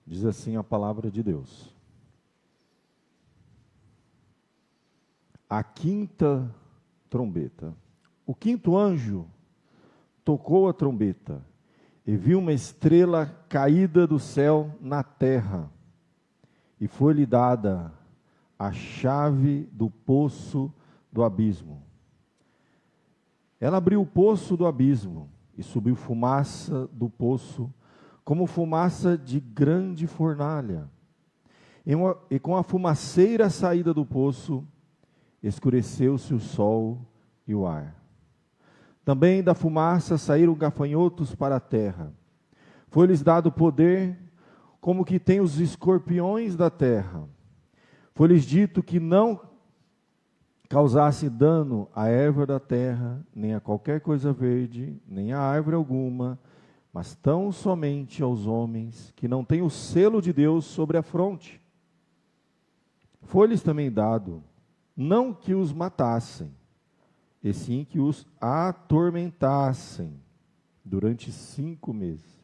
Diz assim a palavra de Deus. A quinta trombeta. O quinto anjo tocou a trombeta e viu uma estrela caída do céu na terra. E foi-lhe dada a chave do poço do abismo. Ela abriu o poço do abismo e subiu fumaça do poço, como fumaça de grande fornalha. E com a fumaceira saída do poço, escureceu-se o sol e o ar. Também da fumaça saíram gafanhotos para a terra. Foi-lhes dado poder, como que tem os escorpiões da terra. Foi-lhes dito que não causasse dano à erva da terra, nem a qualquer coisa verde, nem a árvore alguma, mas tão somente aos homens que não têm o selo de Deus sobre a fronte. Foi-lhes também dado, não que os matassem, e sim que os atormentassem durante 5 meses.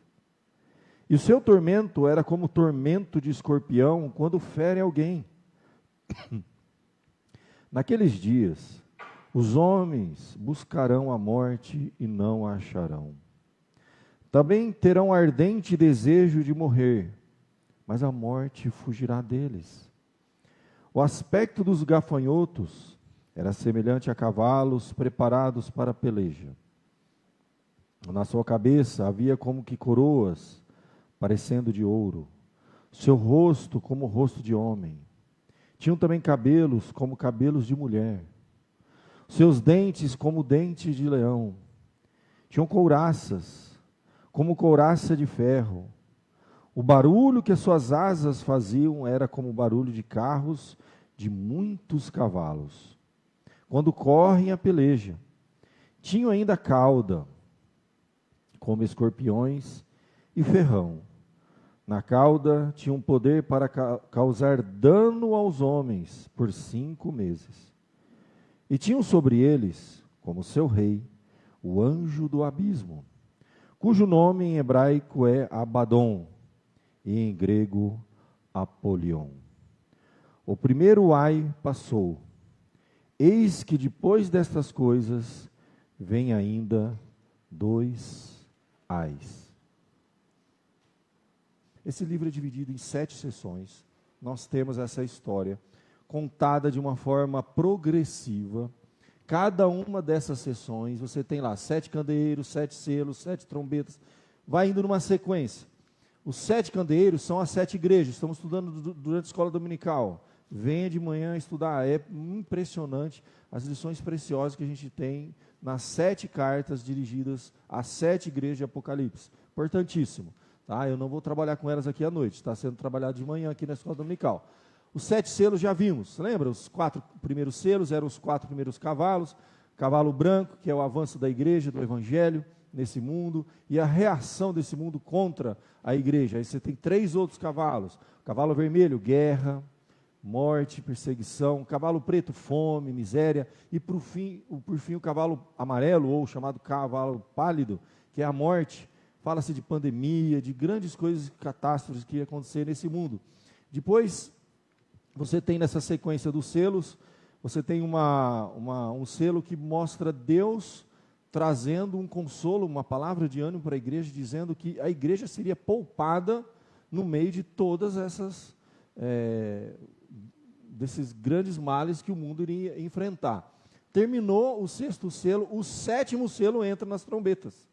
E o seu tormento era como tormento de escorpião quando fere alguém. Naqueles dias, os homens buscarão a morte e não a acharão. Também terão ardente desejo de morrer, mas a morte fugirá deles. O aspecto dos gafanhotos era semelhante a cavalos preparados para a peleja. Na sua cabeça havia como que coroas, parecendo de ouro. Seu rosto como o rosto de homem. Tinham também cabelos como cabelos de mulher. Seus dentes como dentes de leão. Tinham couraças, como couraça de ferro. O barulho que as suas asas faziam era como o barulho de carros de muitos cavalos, quando correm a peleja. Tinham ainda cauda, como escorpiões, e ferrão. Na cauda tinham poder para causar dano aos homens por 5 meses. E tinham sobre eles, como seu rei, o anjo do abismo, cujo nome em hebraico é Abaddon, e em grego Apolion. O primeiro ai passou. Eis que depois destas coisas vem ainda 2 ais. Esse livro é dividido em 7 sessões. Nós temos essa história contada de uma forma progressiva. Cada uma dessas sessões, você tem lá 7 candeeiros, 7 selos, 7 trombetas, vai indo numa sequência. Os 7 candeeiros são as 7 igrejas. Estamos estudando durante a escola dominical. Venha de manhã estudar. É impressionante as lições preciosas que a gente tem nas 7 cartas dirigidas às 7 igrejas de Apocalipse. Importantíssimo. Tá? Eu não vou trabalhar com elas aqui à noite. Está sendo trabalhado de manhã aqui na escola dominical. Os 7 selos já vimos. Lembra? Os 4 primeiros selos eram os 4 primeiros cavalos. Cavalo branco, que é o avanço da igreja, do evangelho nesse mundo, e a reação desse mundo contra a igreja. Aí você tem 3 outros cavalos. Cavalo vermelho, guerra, morte, perseguição. Cavalo preto, fome, miséria. E por fim o cavalo amarelo, ou chamado cavalo pálido, que é a morte. Fala-se de pandemia, de grandes coisas, catástrofes que iam acontecer nesse mundo. Depois, você tem nessa sequência dos selos, você tem um selo que mostra Deus trazendo um consolo, uma palavra de ânimo para a igreja, dizendo que a igreja seria poupada no meio de todas essas desses grandes males que o mundo iria enfrentar. Terminou o 6º selo, o 7º selo entra nas trombetas.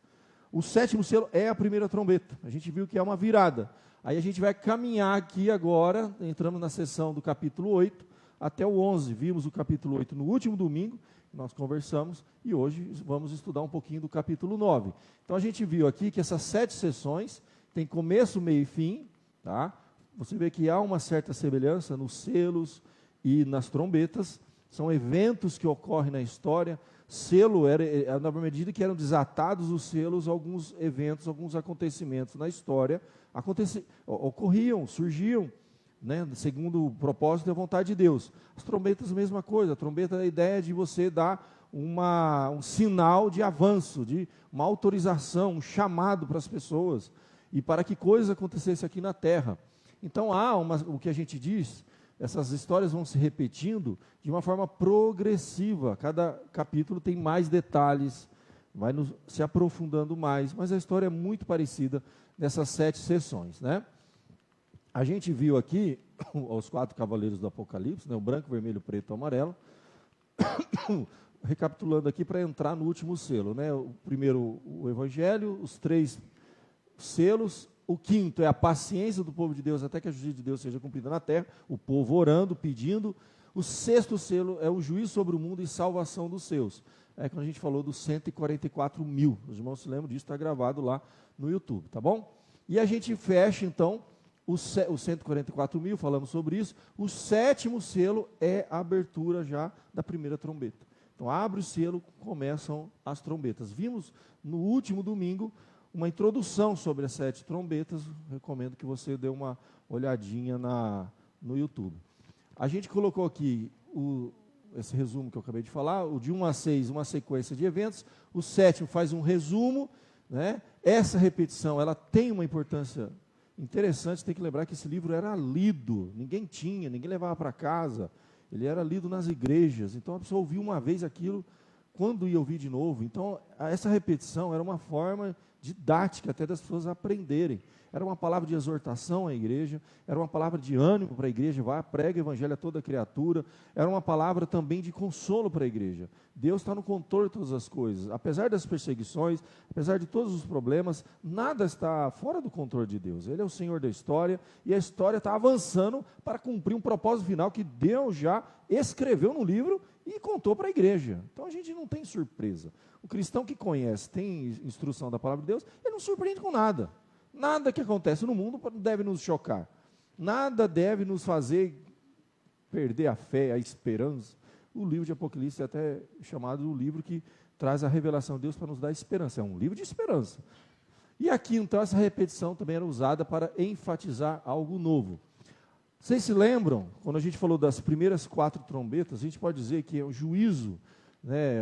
O 7º selo é a primeira trombeta. A gente viu que é uma virada. Aí a gente vai caminhar aqui agora, entramos na sessão do capítulo 8 até o 11. Vimos o capítulo 8 no último domingo, nós conversamos, e hoje vamos estudar um pouquinho do capítulo 9. Então a gente viu aqui que essas 7 sessões têm começo, meio e fim. Tá? Você vê que há uma certa semelhança nos selos e nas trombetas. São eventos que ocorrem na história. Selo era, na medida que eram desatados os selos, alguns eventos, alguns acontecimentos na história ocorriam, surgiam, né, segundo o propósito e a vontade de Deus. As trombetas, mesma coisa. A trombeta é a ideia de você dar um sinal de avanço, de uma autorização, um chamado para as pessoas, e para que coisas acontecessem aqui na terra. Então o que a gente diz, essas histórias vão se repetindo de uma forma progressiva. Cada capítulo tem mais detalhes, vai se aprofundando mais, mas a história é muito parecida nessas 7 sessões, né? A gente viu aqui os 4 cavaleiros do Apocalipse, né? O branco, vermelho, preto, amarelo. Recapitulando aqui para entrar no último selo, né? O primeiro, o Evangelho, os 3 selos. O 5º é a paciência do povo de Deus até que a justiça de Deus seja cumprida na terra, o povo orando, pedindo. O 6º selo é o juízo sobre o mundo e salvação dos seus. É quando a gente falou dos 144 mil. Os irmãos se lembram disso, está gravado lá no YouTube, tá bom? E a gente fecha, então, os 144 mil, falamos sobre isso. O 7º selo é a abertura já da primeira trombeta. Então, abre o selo, começam as trombetas. Vimos no último domingo uma introdução sobre as 7 trombetas. Recomendo que você dê uma olhadinha no YouTube. A gente colocou aqui esse resumo que eu acabei de falar, o de 1 a 6, uma sequência de eventos. O 7º faz um resumo, né? Essa repetição, ela tem uma importância interessante. Tem que lembrar que esse livro era lido, ninguém levava para casa. Ele era lido nas igrejas, então a pessoa ouvia uma vez aquilo, quando ia ouvir de novo. Então, essa repetição era uma forma didática até das pessoas aprenderem. Era uma palavra de exortação à igreja, era uma palavra de ânimo para a igreja, vá, prega o evangelho a toda criatura, era uma palavra também de consolo para a igreja. Deus está no controle de todas as coisas. Apesar das perseguições, apesar de todos os problemas, nada está fora do controle de Deus. Ele é o Senhor da história, e a história está avançando para cumprir um propósito final que Deus já escreveu no livro e contou para a igreja. Então a gente não tem surpresa. O cristão que conhece, tem instrução da palavra de Deus, ele não surpreende com nada. Nada que acontece no mundo deve nos chocar. Nada deve nos fazer perder a fé, a esperança. O livro de Apocalipse é até chamado o livro que traz a revelação de Deus para nos dar esperança. É um livro de esperança. E aqui, então, essa repetição também era usada para enfatizar algo novo. Vocês se lembram, quando a gente falou das primeiras 4 trombetas, a gente pode dizer que é o juízo, né,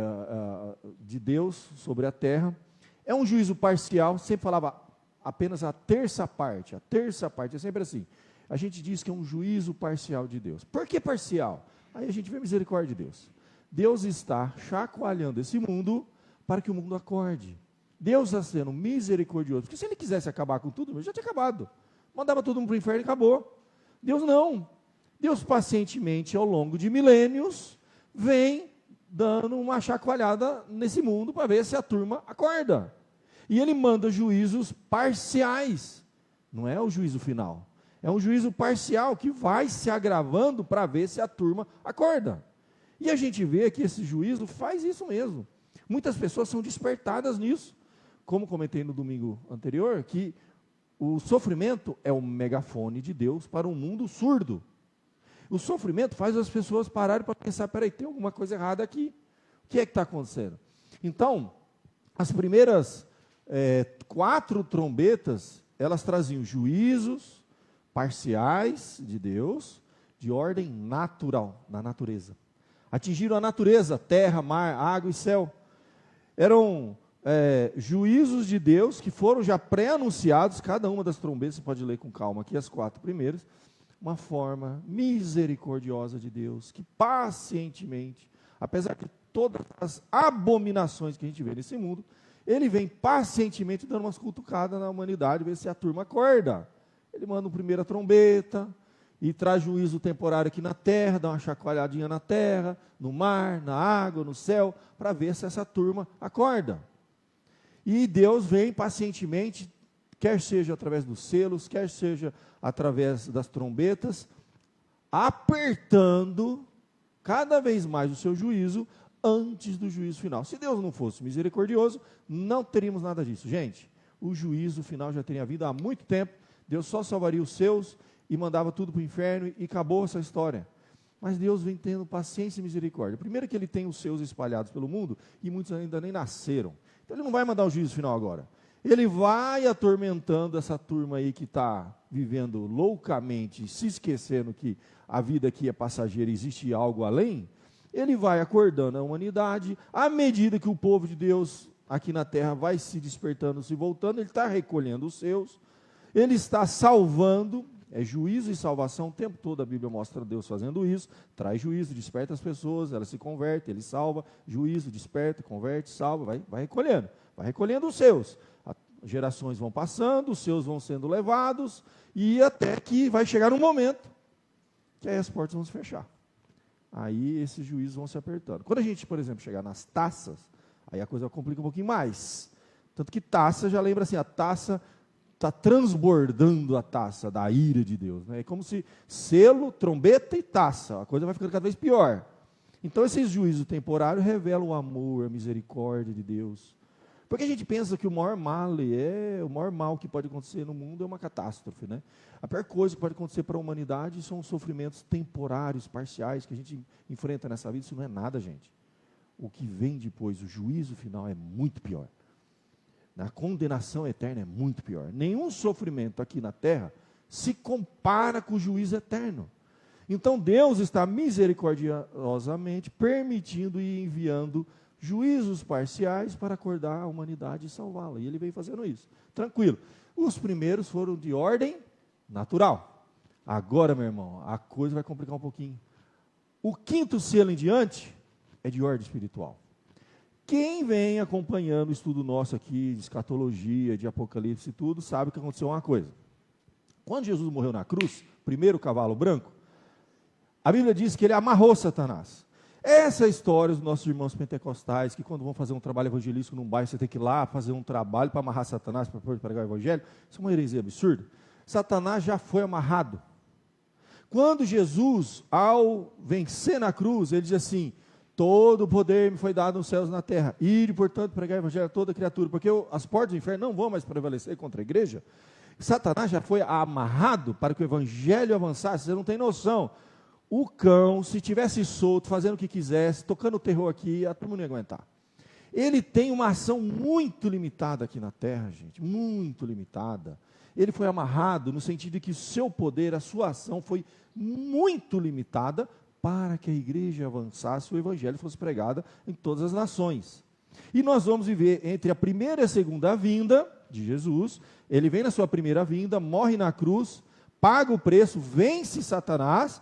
de Deus sobre a terra. É um juízo parcial, sempre falava apenas a terça parte, é sempre assim. A gente diz que é um juízo parcial de Deus. Por que parcial? Aí a gente vê a misericórdia de Deus. Deus está chacoalhando esse mundo para que o mundo acorde. Deus está sendo misericordioso, porque se ele quisesse acabar com tudo, ele já tinha acabado. Mandava todo mundo para o inferno e acabou. Deus não. Deus pacientemente, ao longo de milênios, vem dando uma chacoalhada nesse mundo para ver se a turma acorda. E ele manda juízos parciais. Não é o juízo final. É um juízo parcial que vai se agravando para ver se a turma acorda. E a gente vê que esse juízo faz isso mesmo. Muitas pessoas são despertadas nisso. Como comentei no domingo anterior, que o sofrimento é o megafone de Deus para um mundo surdo. O sofrimento faz as pessoas pararem para pensar, peraí, tem alguma coisa errada aqui. O que é que está acontecendo? Então, as primeiras 4 trombetas, elas traziam juízos parciais de Deus, de ordem natural, na natureza. Atingiram a natureza, terra, mar, água e céu. Eram juízos de Deus que foram já pré-anunciados, cada uma das trombetas, você pode ler com calma aqui, as 4 primeiras, uma forma misericordiosa de Deus, que pacientemente, apesar de todas as abominações que a gente vê nesse mundo, ele vem pacientemente dando umas cutucadas na humanidade, ver se a turma acorda. Ele manda uma primeira trombeta e traz juízo temporário aqui na terra, dá uma chacoalhadinha na terra, no mar, na água, no céu, para ver se essa turma acorda. E Deus vem pacientemente, quer seja através dos selos, quer seja através das trombetas, apertando cada vez mais o seu juízo antes do juízo final. Se Deus não fosse misericordioso, não teríamos nada disso. Gente, o juízo final já teria havido há muito tempo, Deus só salvaria os seus e mandava tudo para o inferno e acabou essa história. Mas Deus vem tendo paciência e misericórdia. Primeiro que ele tem os seus espalhados pelo mundo e muitos ainda nem nasceram. Então ele não vai mandar o juízo final agora. Ele vai atormentando essa turma aí que está vivendo loucamente, se esquecendo que a vida aqui é passageira e existe algo além. Ele vai acordando a humanidade, à medida que o povo de Deus aqui na terra vai se despertando, se voltando, ele está recolhendo os seus, ele está salvando, É juízo e salvação o tempo todo. A Bíblia mostra Deus fazendo isso, traz juízo, desperta as pessoas, elas se convertem, Ele salva, juízo, desperta, converte, salva, vai recolhendo os seus. Gerações vão passando, os seus vão sendo levados, e até que vai chegar um momento que aí as portas vão se fechar. Aí esses juízos vão se apertando. Quando a gente, por exemplo, chegar nas taças, aí a coisa complica um pouquinho mais. Tanto que taça, já lembra assim, a taça está transbordando a taça da ira de Deus. Né? É como se selo, trombeta e taça, a coisa vai ficando cada vez pior. Então esses juízos temporários revelam o amor, a misericórdia de Deus. Porque a gente pensa que o maior mal que pode acontecer no mundo é uma catástrofe, né? A pior coisa que pode acontecer para a humanidade são os sofrimentos temporários, parciais, que a gente enfrenta nessa vida. Isso não é nada, gente. O que vem depois, o juízo final, é muito pior. A condenação eterna é muito pior. Nenhum sofrimento aqui na terra se compara com o juízo eterno. Então Deus está misericordiosamente permitindo e enviando juízos parciais para acordar a humanidade e salvá-la. E Ele vem fazendo isso. Tranquilo. Os primeiros foram de ordem natural. Agora, meu irmão, a coisa vai complicar um pouquinho. O quinto selo em diante é de ordem espiritual. Quem vem acompanhando o estudo nosso aqui, de escatologia, de Apocalipse e tudo, sabe que aconteceu uma coisa. Quando Jesus morreu na cruz, primeiro cavalo branco, a Bíblia diz que Ele amarrou Satanás. Essa história dos nossos irmãos pentecostais, que quando vão fazer um trabalho evangelístico num bairro, você tem que ir lá fazer um trabalho para amarrar Satanás, para pregar o evangelho, isso é uma heresia absurda. Satanás já foi amarrado. Quando Jesus, ao vencer na cruz, Ele diz assim: todo o poder me foi dado nos céus e na terra. Ide, portanto, pregar o evangelho a toda criatura, porque as portas do inferno não vão mais prevalecer contra a igreja. Satanás já foi amarrado para que o evangelho avançasse. Você não tem noção. O cão, se tivesse solto, fazendo o que quisesse, tocando o terror aqui, a turma não ia aguentar. Ele tem uma ação muito limitada aqui na terra, gente, muito limitada. Ele foi amarrado no sentido de que o seu poder, a sua ação foi muito limitada para que a igreja avançasse, o evangelho fosse pregado em todas as nações. E nós vamos viver entre a primeira e a segunda vinda de Jesus. Ele vem na sua primeira vinda, morre na cruz, paga o preço, vence Satanás,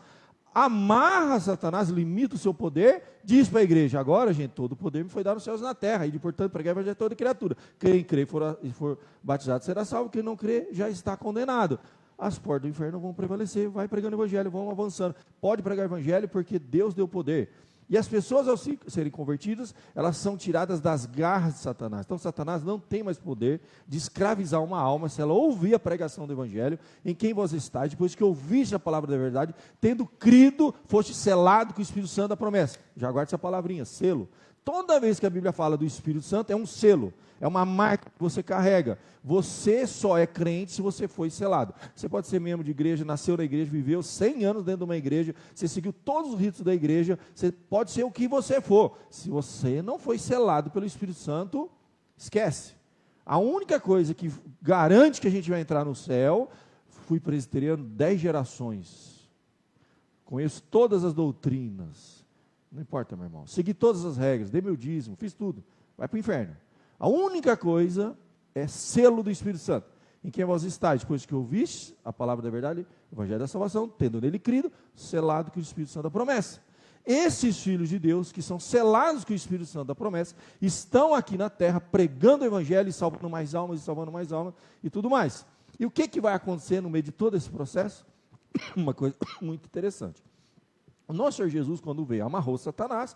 amarra Satanás, limita o seu poder, diz para a igreja: agora, gente, todo o poder me foi dado nos céus e na terra, e portanto pregar o evangelho a toda criatura. Quem crê e for batizado será salvo, quem não crê já está condenado. As portas do inferno vão prevalecer, vai pregando o evangelho, vão avançando. Pode pregar o evangelho porque Deus deu poder. E as pessoas, ao serem convertidas, elas são tiradas das garras de Satanás. Então Satanás não tem mais poder de escravizar uma alma se ela ouvir a pregação do evangelho, em quem vós estáis, depois que ouviste a palavra da verdade, tendo crido, foste selado com o Espírito Santo da promessa. Já guarde essa palavrinha, selo. Toda vez que a Bíblia fala do Espírito Santo, é um selo, é uma marca que você carrega. Você só é crente se você foi selado. Você pode ser membro de igreja, nasceu na igreja, viveu 100 anos dentro de uma igreja, você seguiu todos os ritos da igreja, você pode ser o que você for. Se você não foi selado pelo Espírito Santo, esquece. A única coisa que garante que a gente vai entrar no céu, fui presbiteriano 10 gerações, conheço todas as doutrinas, não importa, meu irmão, segui todas as regras, dei meu dízimo, fiz tudo, vai para o inferno. A única coisa é selo do Espírito Santo, em quem vós estáis, depois que ouviste a palavra da verdade, o evangelho da salvação, tendo nele crido, selado com o Espírito Santo da promessa. Esses filhos de Deus, que são selados com o Espírito Santo da promessa, estão aqui na terra, pregando o evangelho, e salvando mais almas, e salvando mais almas, e tudo mais. E o que vai acontecer no meio de todo esse processo? Uma coisa muito interessante. O nosso Senhor Jesus, quando veio, amarrou Satanás.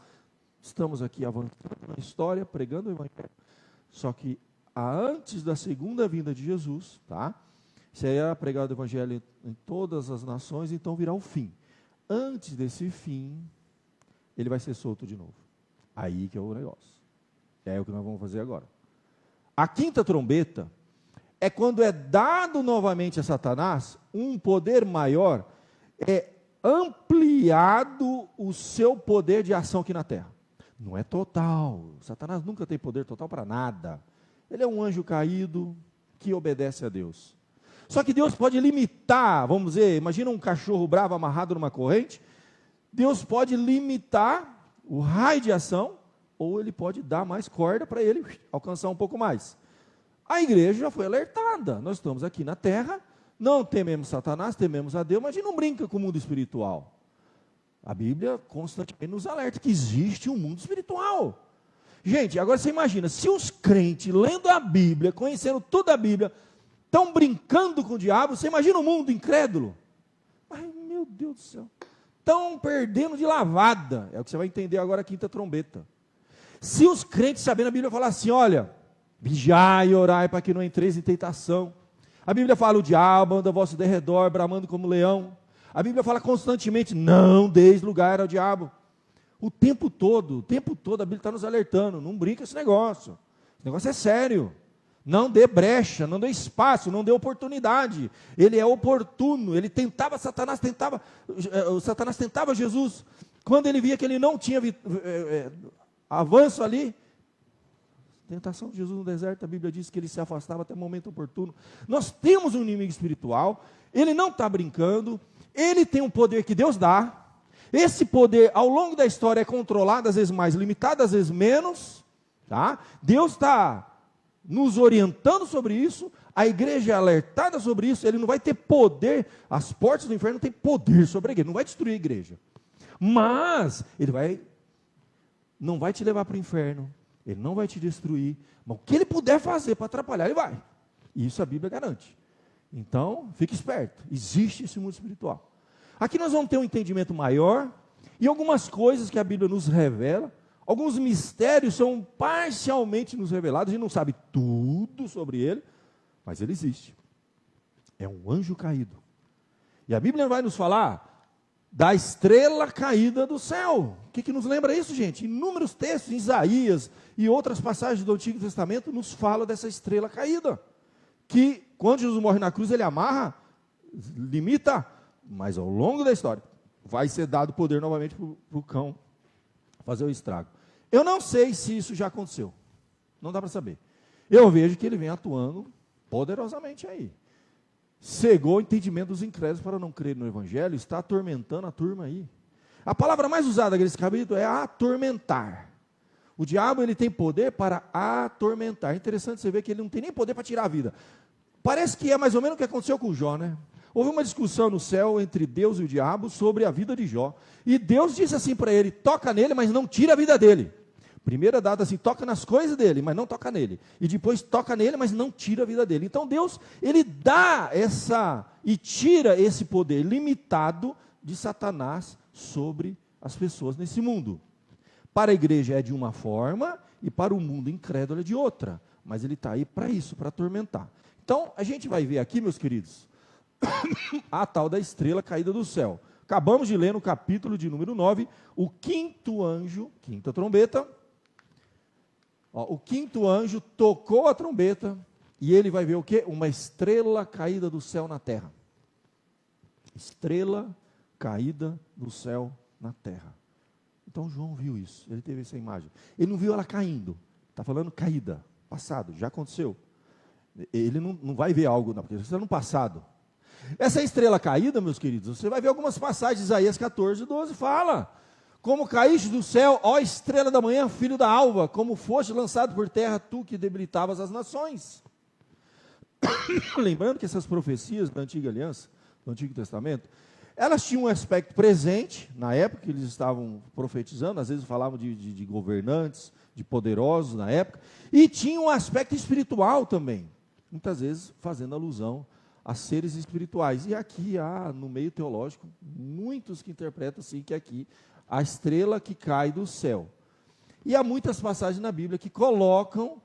Estamos aqui avançando na história, pregando o evangelho. Só que antes da segunda vinda de Jesus, tá? Será pregado o evangelho em todas as nações, então virá o fim. Antes desse fim, ele vai ser solto de novo. Aí que é o negócio. É o que nós vamos fazer agora. A quinta trombeta é quando é dado novamente a Satanás um poder maior, é ampliado o seu poder de ação aqui na terra. Não é total. Satanás nunca tem poder total para nada. Ele é um anjo caído que obedece a Deus. Só que Deus pode limitar, vamos dizer, imagina um cachorro bravo amarrado numa corrente. Deus pode limitar o raio de ação, ou ele pode dar mais corda para ele alcançar um pouco mais. A igreja já foi alertada. Nós estamos aqui na terra, Não tememos Satanás, tememos a Deus, mas a gente não brinca com o mundo espiritual. A Bíblia constantemente nos alerta que existe um mundo espiritual. Gente, agora você imagina, se os crentes, lendo a Bíblia, conhecendo toda a Bíblia, estão brincando com o diabo, você imagina o mundo incrédulo? Ai, meu Deus do céu. Estão perdendo de lavada. É o que você vai entender agora a quinta trombeta. Se os crentes, sabendo a Bíblia, falar assim, olha, vigiai e orai para que não entreis em tentação. A Bíblia fala, o diabo anda ao vosso derredor, bramando como leão. A Bíblia fala constantemente, não deis lugar ao diabo. O tempo todo a Bíblia está nos alertando, não brinca esse negócio. Esse negócio é sério. Não dê brecha, não dê espaço, não dê oportunidade. Ele é oportuno, ele tentava, Satanás tentava Jesus. Quando ele via que ele não tinha avanço ali, tentação de Jesus no deserto, a Bíblia diz que ele se afastava até o momento oportuno. Nós temos um inimigo espiritual, ele não está brincando, ele tem um poder que Deus dá. Esse poder, ao longo da história, é controlado, às vezes mais limitado, às vezes menos. Tá? Deus está nos orientando sobre isso, a igreja é alertada sobre isso, ele não vai ter poder, as portas do inferno não têm poder sobre a igreja, não vai destruir a igreja. Mas, ele não vai te levar para o inferno, ele não vai te destruir, mas o que ele puder fazer para atrapalhar, ele vai. E isso a Bíblia garante. Então, fique esperto, existe esse mundo espiritual. Aqui nós vamos ter um entendimento maior, e algumas coisas que a Bíblia nos revela, alguns mistérios são parcialmente nos revelados, a gente não sabe tudo sobre ele, mas ele existe. É um anjo caído. E a Bíblia vai nos falar da estrela caída do céu. O que nos lembra isso, gente? Inúmeros textos, em Isaías e outras passagens do Antigo Testamento, nos fala dessa estrela caída. Que, quando Jesus morre na cruz, ele amarra, limita, mas ao longo da história, vai ser dado poder novamente para o cão fazer o estrago. Eu não sei se isso já aconteceu. Não dá para saber. Eu vejo que ele vem atuando poderosamente aí. Cegou o entendimento dos incrédulos para não crer no Evangelho, está atormentando a turma aí. A palavra mais usada nesse capítulo é atormentar. O diabo, ele tem poder para atormentar. É interessante você ver que ele não tem nem poder para tirar a vida. Parece que é mais ou menos o que aconteceu com Jó, né? Houve uma discussão no céu entre Deus e o diabo sobre a vida de Jó. E Deus disse assim para ele, toca nele, mas não tira a vida dele. Primeira data assim, toca nas coisas dele, mas não toca nele. E depois toca nele, mas não tira a vida dele. Então Deus, ele dá e tira esse poder limitado de Satanás sobre as pessoas nesse mundo. Para a igreja é de uma forma, e para o mundo incrédulo é de outra. Mas ele está aí para isso, para atormentar. Então, a gente vai ver aqui, meus queridos, a tal da estrela caída do céu. Acabamos de ler no capítulo de número 9, o quinto anjo, quinta trombeta. O quinto anjo tocou a trombeta, e ele vai ver o quê? Uma estrela caída do céu na terra. Estrela caída do céu na terra. Então João viu isso, ele teve essa imagem. Ele não viu ela caindo, está falando caída, passado, já aconteceu. Ele não vai ver algo, não, porque isso está no passado. Essa estrela caída, meus queridos, você vai ver algumas passagens, Isaías 14, 12, fala: como caíste do céu, ó estrela da manhã, filho da alva, como foste lançado por terra, tu que debilitavas as nações. Lembrando que essas profecias da antiga aliança, do Antigo Testamento, elas tinham um aspecto presente, na época que eles estavam profetizando, às vezes falavam de governantes, de poderosos na época, e tinha um aspecto espiritual também, muitas vezes fazendo alusão a seres espirituais. E aqui há, no meio teológico, muitos que interpretam assim, que aqui a estrela que cai do céu. E há muitas passagens na Bíblia que colocam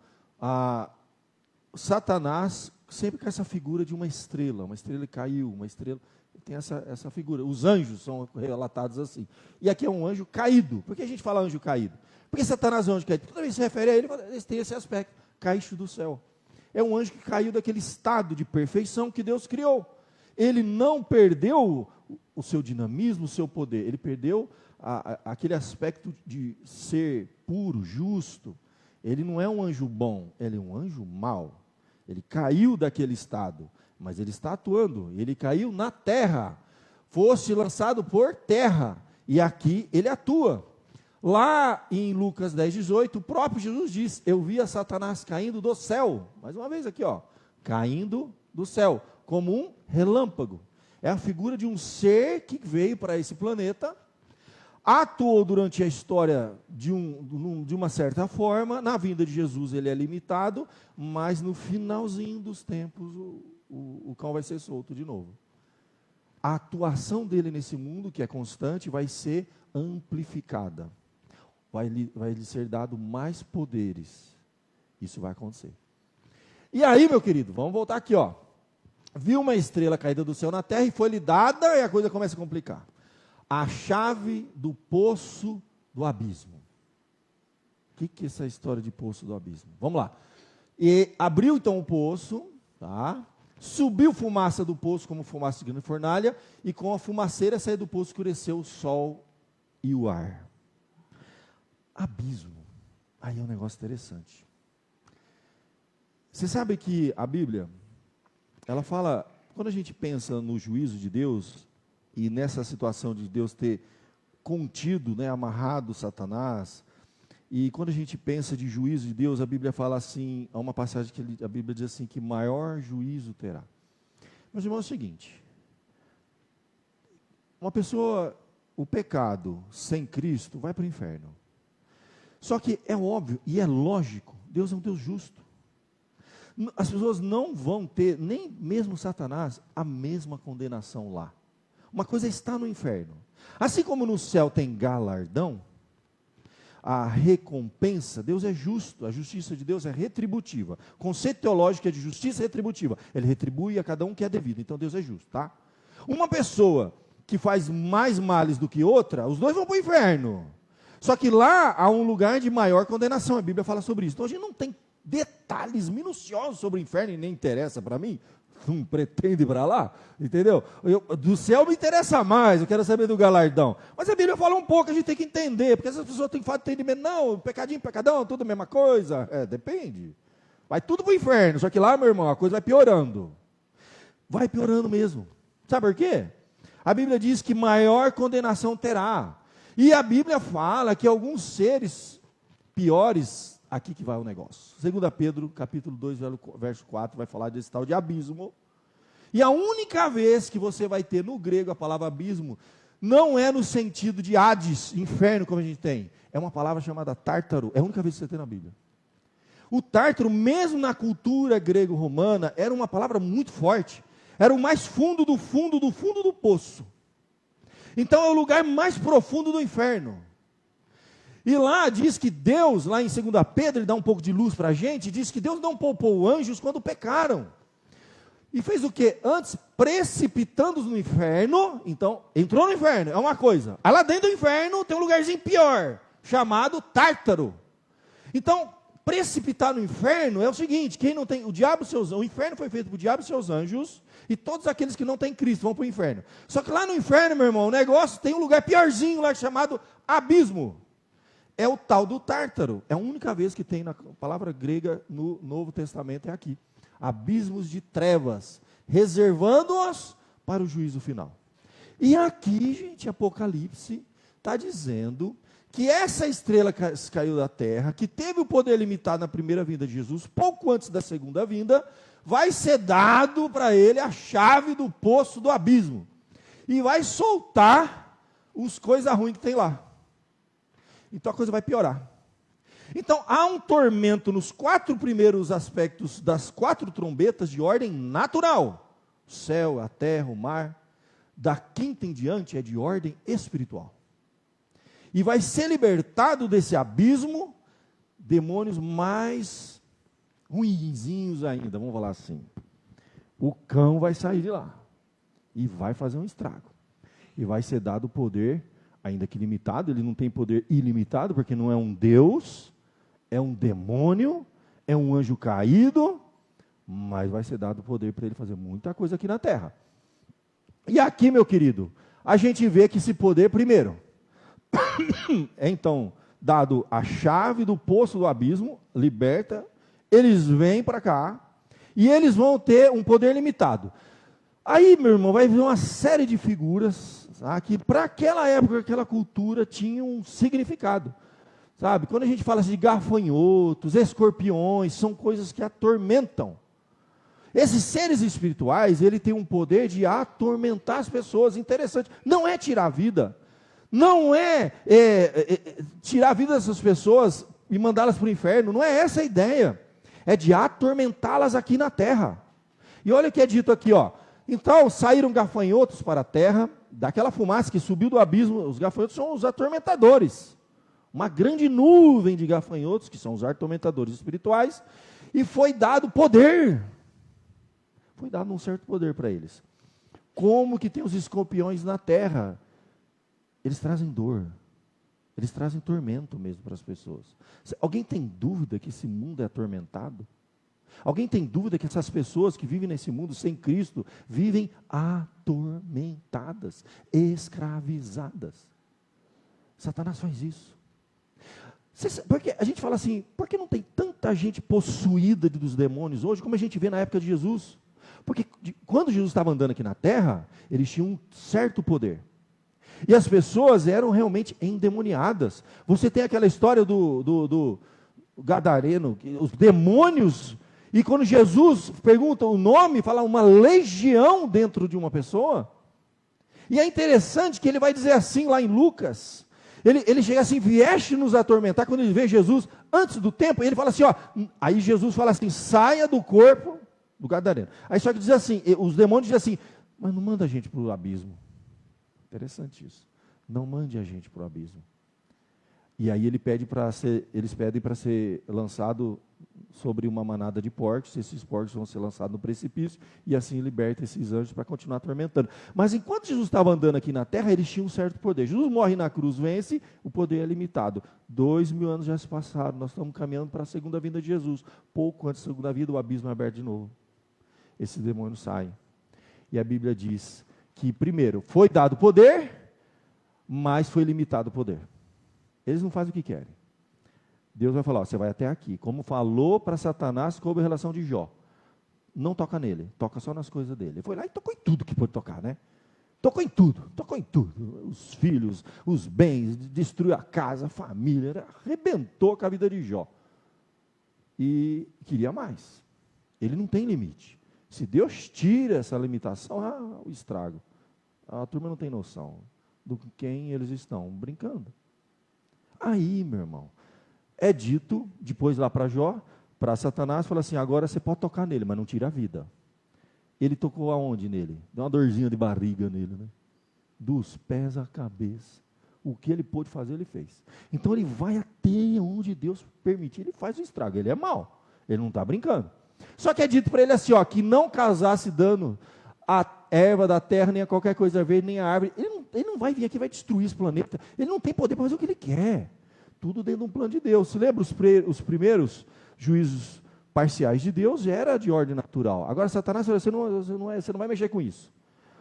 Satanás sempre com essa figura de uma estrela que caiu, uma estrela, tem essa figura. Os anjos são relatados assim. E aqui é um anjo caído. Por que a gente fala anjo caído? Porque Satanás é um anjo caído. Toda vez que se refere a ele, ele tem esse aspecto, caíste do céu. É um anjo que caiu daquele estado de perfeição que Deus criou. Ele não perdeu o seu dinamismo, o seu poder. Ele perdeu aquele aspecto de ser puro, justo. Ele não é um anjo bom, ele é um anjo mau. Ele caiu daquele estado, mas ele está atuando. Ele caiu na terra, fosse lançado por terra, e aqui ele atua. Lá em Lucas 10, 18, o próprio Jesus diz: eu vi a Satanás caindo do céu. Mais uma vez aqui, caindo do céu. como um relâmpago. É a figura de um ser que veio para esse planeta, atuou durante a história de uma certa forma. Na vinda de Jesus ele é limitado, mas no finalzinho dos tempos o cão vai ser solto de novo. A atuação dele nesse mundo, que é constante, vai ser amplificada. Vai lhe ser dado mais poderes. Isso vai acontecer. E aí, meu querido, vamos voltar aqui, ó. Viu uma estrela caída do céu na terra e foi-lhe dada, e a coisa começa a complicar. A chave do poço do abismo. O que é essa história de poço do abismo? Vamos lá. E abriu então o poço, tá? Subiu fumaça do poço como fumaça de grande fornalha, e com a fumaceira saiu do poço, escureceu o sol e o ar. Abismo. Aí é um negócio interessante. Você sabe que a Bíblia, ela fala, quando a gente pensa no juízo de Deus, e nessa situação de Deus ter contido, né, amarrado Satanás, e quando a gente pensa de juízo de Deus, a Bíblia fala assim, há uma passagem que a Bíblia diz assim, que maior juízo terá. Meus irmãos, é o seguinte, uma pessoa, o pecado sem Cristo vai para o inferno. Só que é óbvio e é lógico, Deus é um Deus justo. As pessoas não vão ter, nem mesmo Satanás, a mesma condenação lá. Uma coisa está no inferno. Assim como no céu tem galardão, a recompensa, Deus é justo, a justiça de Deus é retributiva. O conceito teológico é de justiça retributiva. Ele retribui a cada um que é devido. Então Deus é justo, tá? Uma pessoa que faz mais males do que outra, os dois vão para o inferno. Só que lá há um lugar de maior condenação. A Bíblia fala sobre isso. Então a gente não tem detalhes minuciosos sobre o inferno e nem interessa para mim. Não pretende ir para lá, entendeu? Do céu me interessa mais, eu quero saber do galardão. Mas a Bíblia fala um pouco, a gente tem que entender, porque essas pessoas têm falta de entendimento. Não, pecadinho, pecadão, tudo a mesma coisa. Depende. Vai tudo para o inferno, só que lá, meu irmão, a coisa vai piorando. Vai piorando mesmo. Sabe por quê? A Bíblia diz que maior condenação terá. E a Bíblia fala que alguns seres piores, aqui que vai o negócio. 2 Pedro, capítulo 2, verso 4, vai falar desse tal de abismo. E a única vez que você vai ter no grego a palavra abismo, não é no sentido de Hades, inferno, como a gente tem. É uma palavra chamada tártaro. É a única vez que você tem na Bíblia. O tártaro, mesmo na cultura grego-romana, era uma palavra muito forte. Era o mais fundo do fundo do fundo do poço. Então é o lugar mais profundo do inferno. E lá diz que Deus, lá em 2 Pedro, ele dá um pouco de luz para a gente, diz que Deus não poupou anjos quando pecaram. E fez o quê? Antes, precipitando-os no inferno, então, entrou no inferno, é uma coisa. Aí lá dentro do inferno tem um lugarzinho pior, chamado Tártaro. Então, precipitar no inferno é o seguinte, quem não tem, o inferno foi feito para o diabo e seus anjos, e todos aqueles que não têm Cristo vão para o inferno. Só que lá no inferno, meu irmão, o negócio tem um lugar piorzinho lá chamado abismo. É o tal do Tártaro. É a única vez que tem na palavra grega no Novo Testamento, é aqui. Abismos de trevas, reservando-os para o juízo final. E aqui, gente, Apocalipse está dizendo que essa estrela caiu da terra, que teve o poder limitado na primeira vinda de Jesus, pouco antes da segunda vinda, vai ser dado para ele a chave do poço do abismo. E vai soltar os coisas ruins que tem lá. Então a coisa vai piorar. Então há um tormento nos 4 primeiros aspectos das 4 trombetas de ordem natural. O céu, a terra, o mar. Da 5ª em diante é de ordem espiritual. E vai ser libertado desse abismo demônios mais ruinzinhos ainda, vamos falar assim. O cão vai sair de lá e vai fazer um estrago. E vai ser dado o poder, ainda que limitado, ele não tem poder ilimitado, porque não é um Deus, é um demônio, é um anjo caído, mas vai ser dado o poder para ele fazer muita coisa aqui na terra. E aqui, meu querido, a gente vê que esse poder, primeiro, é então dado a chave do poço do abismo, liberta, eles vêm para cá, e eles vão ter um poder limitado. Aí, meu irmão, vai vir uma série de figuras, que para aquela época, aquela cultura, tinha um significado. Sabe, quando a gente fala assim de gafanhotos, escorpiões, são coisas que atormentam. Esses seres espirituais, ele tem um poder de atormentar as pessoas, interessante. Não é tirar a vida, não é, tirar a vida dessas pessoas e mandá-las para o inferno, não é essa a ideia. É de atormentá-las aqui na terra. E olha o que é dito aqui, ó. Então saíram gafanhotos para a terra, daquela fumaça que subiu do abismo. Os gafanhotos são os atormentadores. Uma grande nuvem de gafanhotos, que são os atormentadores espirituais, e foi dado poder. Foi dado um certo poder para eles. Como que tem os escorpiões na terra? Eles trazem dor. Eles trazem tormento mesmo para as pessoas. Alguém tem dúvida que esse mundo é atormentado? Alguém tem dúvida que essas pessoas que vivem nesse mundo sem Cristo vivem atormentadas, escravizadas? Satanás faz isso. Porque a gente fala assim, por que não tem tanta gente possuída dos demônios hoje, como a gente vê na época de Jesus? Porque quando Jesus estava andando aqui na terra, eles tinham um certo poder. E as pessoas eram realmente endemoniadas. Você tem aquela história do gadareno, os demônios, e quando Jesus pergunta o nome, fala uma legião dentro de uma pessoa. E é interessante que ele vai dizer assim lá em Lucas, ele chega assim, vieste nos atormentar, quando ele vê Jesus antes do tempo, ele fala assim, ó, aí Jesus fala assim, saia do corpo do gadareno. Aí só que diz assim, os demônios dizem assim, mas não manda a gente para o abismo. Interessante isso. Não mande a gente para o abismo. E aí eles pedem para ser lançado sobre uma manada de porcos. Esses porcos vão ser lançados no precipício e assim liberta esses anjos para continuar atormentando. Mas enquanto Jesus estava andando aqui na terra, eles tinham um certo poder. Jesus morre na cruz, vence, o poder é limitado. 2000 anos já se passaram, nós estamos caminhando para a segunda vinda de Jesus. Pouco antes da segunda vinda, o abismo é aberto de novo. Esses demônios saem. E a Bíblia diz que, primeiro, foi dado poder, mas foi limitado o poder. Eles não fazem o que querem. Deus vai falar, ó, você vai até aqui. Como falou para Satanás sobre a relação de Jó. Não toca nele, toca só nas coisas dele. Ele foi lá e tocou em tudo que pôde tocar, né? Tocou em tudo. Os filhos, os bens, destruiu a casa, a família, arrebentou com a vida de Jó. E queria mais. Ele não tem limite. Se Deus tira essa limitação, o estrago. A turma não tem noção do quem eles estão brincando. Aí, meu irmão, é dito, depois lá para Jó, para Satanás, fala assim, agora você pode tocar nele, mas não tira a vida. Ele tocou aonde nele? Deu uma dorzinha de barriga nele, né? Dos pés à cabeça. O que ele pôde fazer, ele fez. Então ele vai até onde Deus permitir, ele faz o estrago, ele é mau, ele não está brincando. Só que é dito para ele assim, ó, que não causasse dano à erva da terra, nem a qualquer coisa verde, nem a árvore. Ele não vai vir aqui e vai destruir esse planeta. Ele não tem poder para fazer o que ele quer. Tudo dentro de um plano de Deus. Se lembra os primeiros juízos parciais de Deus? Era de ordem natural. Agora Satanás falou, você não vai mexer com isso.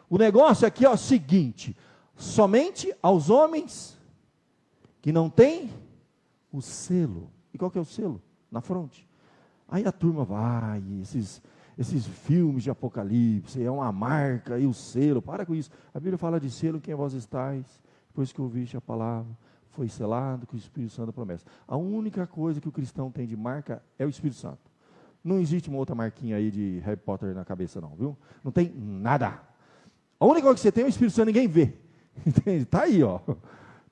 O negócio aqui é o seguinte, somente aos homens que não têm o selo. E qual que é o selo? Na fronte. Aí a turma vai, esses filmes de Apocalipse, é uma marca, e o selo, para com isso. A Bíblia fala de selo, quem vós estáis, depois que ouviste a palavra, foi selado com o Espírito Santo da promessa. A única coisa que o cristão tem de marca é o Espírito Santo. Não existe uma outra marquinha aí de Harry Potter na cabeça não, viu? Não tem nada. A única coisa que você tem é o Espírito Santo, ninguém vê. Entende? Está aí, ó.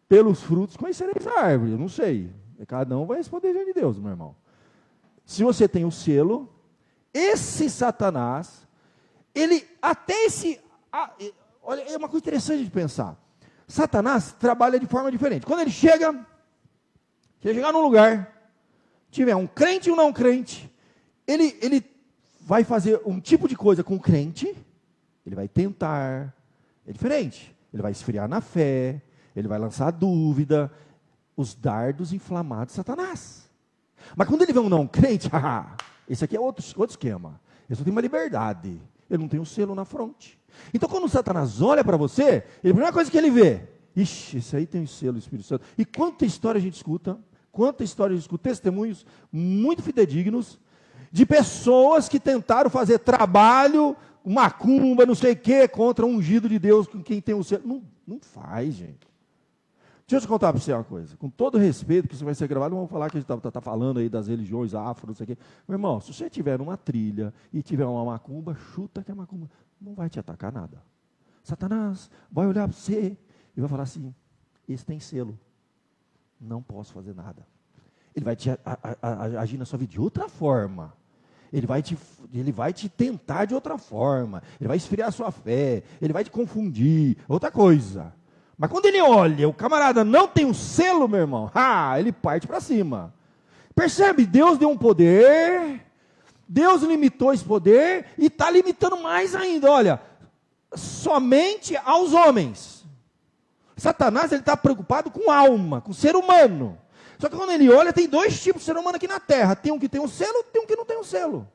Pelos frutos conhecereis a árvore, eu não sei. Cada um vai responder diante de Deus, meu irmão. Se você tem o selo, esse Satanás, ele até olha, é uma coisa interessante de pensar. Satanás trabalha de forma diferente. Quando ele chega, se ele chegar num lugar, tiver um crente e um não crente, ele vai fazer um tipo de coisa com o crente, ele vai tentar, é diferente. Ele vai esfriar na fé, ele vai lançar dúvida, os dardos inflamados de Satanás. Mas quando ele vê um não crente, esse aqui é outro esquema. Esse só tem uma liberdade. Ele não tem um selo na fronte. Então quando o Satanás olha para você, a primeira coisa que ele vê, ixi, esse aí tem um selo do Espírito Santo. E quanta história a gente escuta, testemunhos muito fidedignos, de pessoas que tentaram fazer trabalho, macumba, não sei o que, contra um ungido de Deus, com quem tem o selo. Não faz, gente. Deixa eu te contar para você uma coisa, com todo respeito, que isso vai ser gravado, não vamos falar que a gente está falando aí das religiões afro, não sei o quê. Meu irmão, se você estiver numa trilha e tiver uma macumba, chuta que a macumba não vai te atacar nada. Satanás vai olhar para você e vai falar assim, esse tem selo, não posso fazer nada. Ele vai agir na sua vida de outra forma. Ele vai te tentar de outra forma. Ele vai esfriar a sua fé, ele vai te confundir, outra coisa. Mas quando ele olha, o camarada não tem um selo, meu irmão, ele parte para cima. Percebe? Deus deu um poder, Deus limitou esse poder e está limitando mais ainda. Olha, somente aos homens. Satanás está preocupado com alma, com ser humano. Só que quando ele olha, tem dois tipos de ser humano aqui na terra. Tem um que tem um selo, tem um que não tem um selo.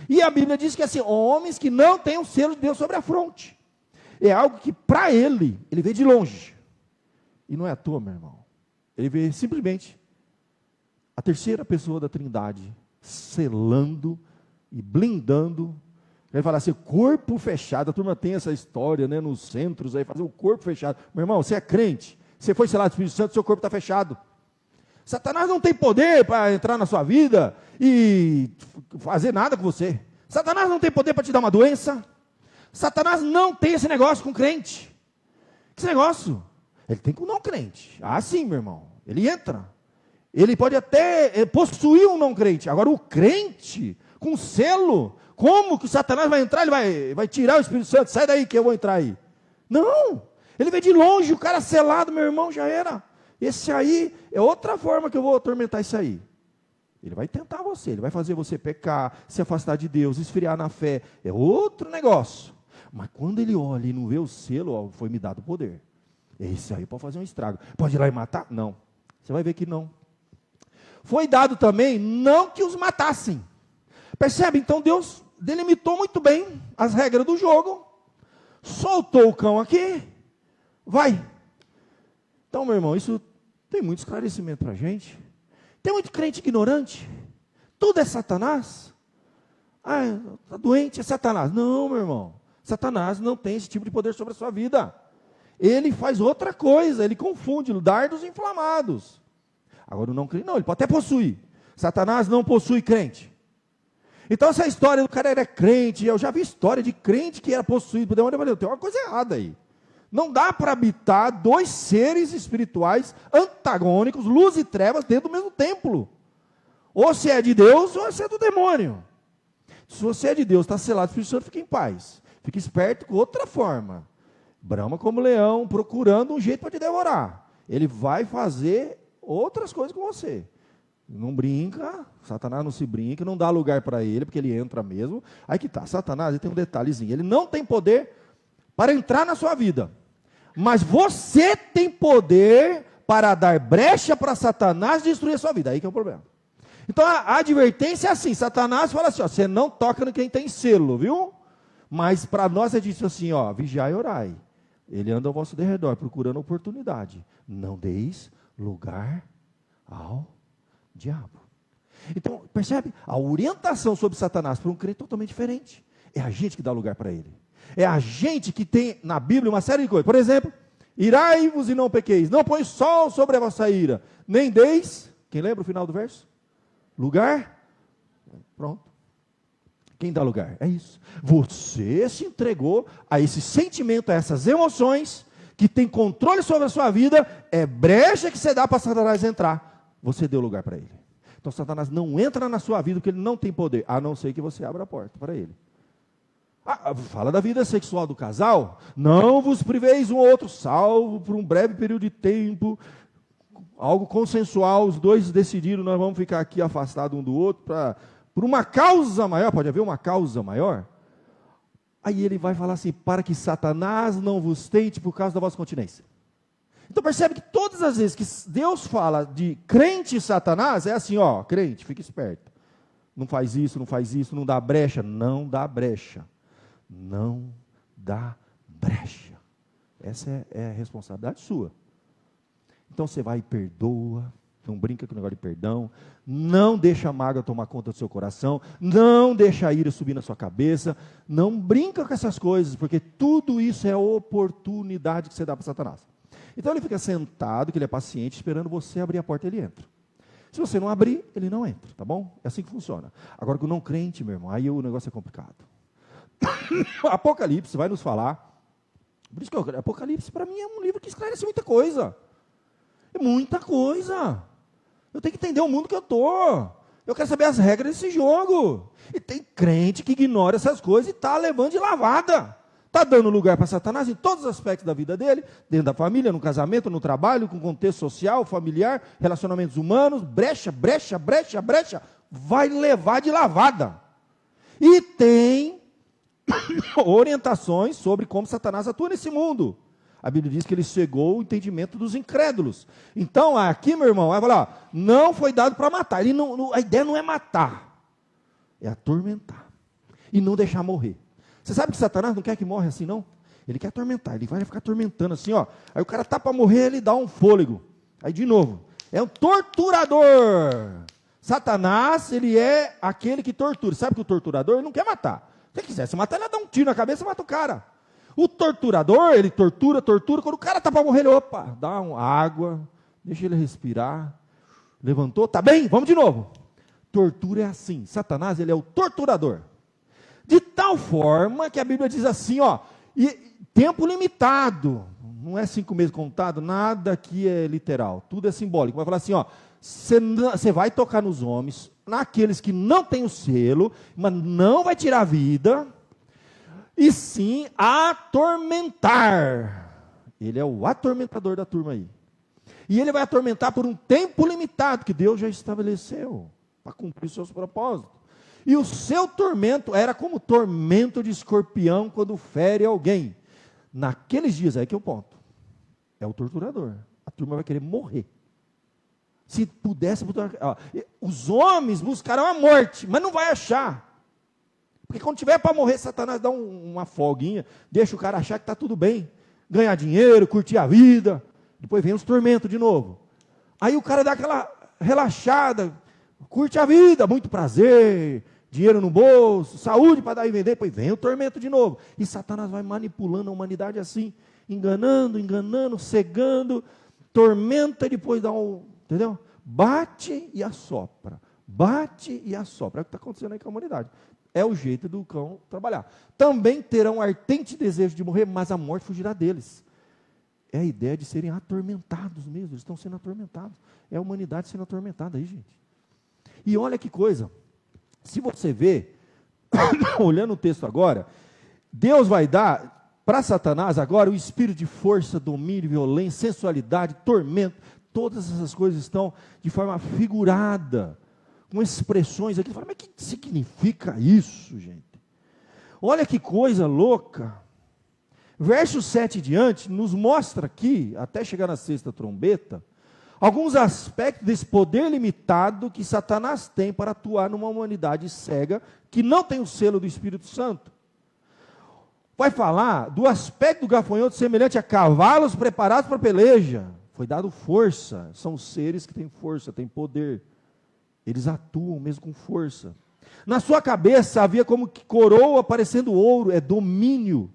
E a Bíblia diz que assim, homens que não têm o selo de Deus sobre a fronte. É algo que para ele vê de longe. E não é à toa, meu irmão. Ele vê simplesmente a terceira pessoa da Trindade selando e blindando. Ele fala assim, corpo fechado. A turma tem essa história, né, nos centros aí, fazer o corpo fechado. Meu irmão, você é crente, você foi selado do Espírito Santo, seu corpo está fechado. Satanás não tem poder para entrar na sua vida e fazer nada com você. Satanás não tem poder para te dar uma doença. Satanás não tem esse negócio com crente. Esse negócio, ele tem com não crente. Sim, meu irmão, ele entra. Ele pode até possuir um não crente. Agora o crente, com selo, como que Satanás vai entrar? Ele vai tirar o Espírito Santo, sai daí que eu vou entrar aí. Não, ele vê de longe, o cara selado, meu irmão, já era. Esse aí é outra forma que eu vou atormentar isso aí. Ele vai tentar você, ele vai fazer você pecar, se afastar de Deus, esfriar na fé. É outro negócio. Mas quando ele olha e não vê o selo, foi me dado o poder. Esse aí pode fazer um estrago. Pode ir lá e matar? Não. Você vai ver que não. Foi dado também, não que os matassem. Percebe? Então Deus delimitou muito bem as regras do jogo. Soltou o cão aqui. Vai. Então, meu irmão, isso tem muito esclarecimento para a gente. Tem muito crente ignorante. Tudo é Satanás. Está doente, é Satanás. Não, meu irmão. Satanás não tem esse tipo de poder sobre a sua vida. Ele faz outra coisa, ele confunde dardos inflamados. Agora o não crente, não, ele pode até possuir. Satanás não possui crente. Então essa história do cara era crente, eu já vi história de crente que era possuído por demônio, eu falei, tem uma coisa errada aí. Não dá para habitar dois seres espirituais antagônicos, luz e trevas, dentro do mesmo templo. Ou se é de Deus, ou se é do demônio. Se você é de Deus, está selado, o Espírito Santo, fica em paz. Fique esperto com outra forma. Brama como leão, procurando um jeito para te devorar. Ele vai fazer outras coisas com você. Não brinca, Satanás não se brinca, não dá lugar para ele, porque ele entra mesmo. Aí que está, Satanás, ele tem um detalhezinho, ele não tem poder para entrar na sua vida. Mas você tem poder para dar brecha para Satanás destruir a sua vida. Aí que é o problema. Então a advertência é assim, Satanás fala assim, você não toca no quem tem selo, viu? Mas para nós é disso assim, vigiai e orai. Ele anda ao vosso derredor, procurando oportunidade. Não deis lugar ao diabo. Então, percebe? A orientação sobre Satanás para um crente é totalmente diferente. É a gente que dá lugar para ele. É a gente que tem na Bíblia uma série de coisas. Por exemplo, irai-vos e não pequeis. Não põe sol sobre a vossa ira. Nem deis, quem lembra o final do verso? Lugar? Pronto. Quem dá lugar? É isso. Você se entregou a esse sentimento, a essas emoções, que tem controle sobre a sua vida, é brecha que você dá para Satanás entrar. Você deu lugar para ele. Então Satanás não entra na sua vida porque ele não tem poder, a não ser que você abra a porta para ele. Fala da vida sexual do casal. Não vos priveis um ou outro, salvo por um breve período de tempo, algo consensual, os dois decidiram, nós vamos ficar aqui afastados um do outro, por uma causa maior, pode haver uma causa maior. Aí ele vai falar assim, para que Satanás não vos tente por causa da vossa continência. Então percebe que todas as vezes que Deus fala de crente e Satanás, é assim, crente, fica esperto. Não faz isso, não faz isso, não dá brecha. Não dá brecha. Não dá brecha. Essa é a responsabilidade sua. Então você vai e perdoa, não brinca com o negócio de perdão, não deixa a mágoa tomar conta do seu coração, não deixa a ira subir na sua cabeça, não brinca com essas coisas, porque tudo isso é oportunidade que você dá para Satanás. Então ele fica sentado, que ele é paciente, esperando você abrir a porta, ele entra. Se você não abrir, ele não entra, tá bom? É assim que funciona. Agora com o não crente, meu irmão, aí o negócio é complicado. Apocalipse vai nos falar. Por isso que Apocalipse para mim é um livro que esclarece muita coisa. É muita coisa. Eu tenho que entender o mundo que eu estou. Eu quero saber as regras desse jogo. E tem crente que ignora essas coisas e está levando de lavada. Está dando lugar para Satanás em todos os aspectos da vida dele, dentro da família, no casamento, no trabalho, com contexto social, familiar, relacionamentos humanos, brecha, vai levar de lavada. E tem orientações sobre como Satanás atua nesse mundo. A Bíblia diz que ele cegou o entendimento dos incrédulos. Então, aqui, meu irmão, vai falar, não foi dado para matar. A ideia não é matar, é atormentar. E não deixar morrer. Você sabe que Satanás não quer que morra assim, não? Ele quer atormentar, ele vai ficar atormentando assim, ó. Aí o cara está para morrer, ele dá um fôlego. Aí, de novo, é um torturador. Satanás, ele é aquele que tortura. Sabe que o torturador ele não quer matar. Se ele quisesse matar, ele ia dar um tiro na cabeça e mata o cara. O torturador, ele tortura. Quando o cara está para morrer, ele, opa, dá uma água, deixa ele respirar. Levantou, tá bem, vamos de novo. Tortura é assim. Satanás, ele é o torturador. De tal forma que a Bíblia diz assim, ó, e tempo limitado. Não é 5 meses contado, nada aqui é literal. Tudo é simbólico. Vai falar assim, ó, você vai tocar nos homens, naqueles que não têm o selo, mas não vai tirar a vida, e sim atormentar. Ele é o atormentador da turma aí. E ele vai atormentar por um tempo limitado, que Deus já estabeleceu, para cumprir seus propósitos. E o seu tormento era como tormento de escorpião quando fere alguém. Naqueles dias, aí que é o ponto. É o torturador. A turma vai querer morrer. Se pudesse, os homens buscarão a morte, mas não vai achar. Porque quando tiver para morrer, Satanás dá uma folguinha, deixa o cara achar que está tudo bem. Ganhar dinheiro, curtir a vida. Depois vem os tormentos de novo. Aí o cara dá aquela relaxada, curte a vida, muito prazer, dinheiro no bolso, saúde para dar e vender, depois vem o tormento de novo. E Satanás vai manipulando a humanidade assim, enganando, cegando, tormenta e depois dá entendeu? Bate e assopra. Bate e assopra. É o que está acontecendo aí com a humanidade. É o jeito do cão trabalhar. Também terão ardente desejo de morrer, mas a morte fugirá deles. É a ideia de serem atormentados mesmo. Eles estão sendo atormentados. É a humanidade sendo atormentada aí, gente. E olha que coisa. Se você vê, olhando o texto agora, Deus vai dar para Satanás agora o espírito de força, domínio, violência, sensualidade, tormento. Todas essas coisas estão de forma figurada, com expressões aqui. Mas o que significa isso, gente? Olha que coisa louca. Verso 7 diante nos mostra aqui, até chegar na sexta trombeta, alguns aspectos desse poder limitado que Satanás tem para atuar numa humanidade cega, que não tem o selo do Espírito Santo. Vai falar do aspecto do gafanhoto semelhante a cavalos preparados para a peleja. Foi dado força, são seres que têm força, têm poder. Eles atuam mesmo com força. Na sua cabeça havia como que coroa parecendo ouro, é domínio.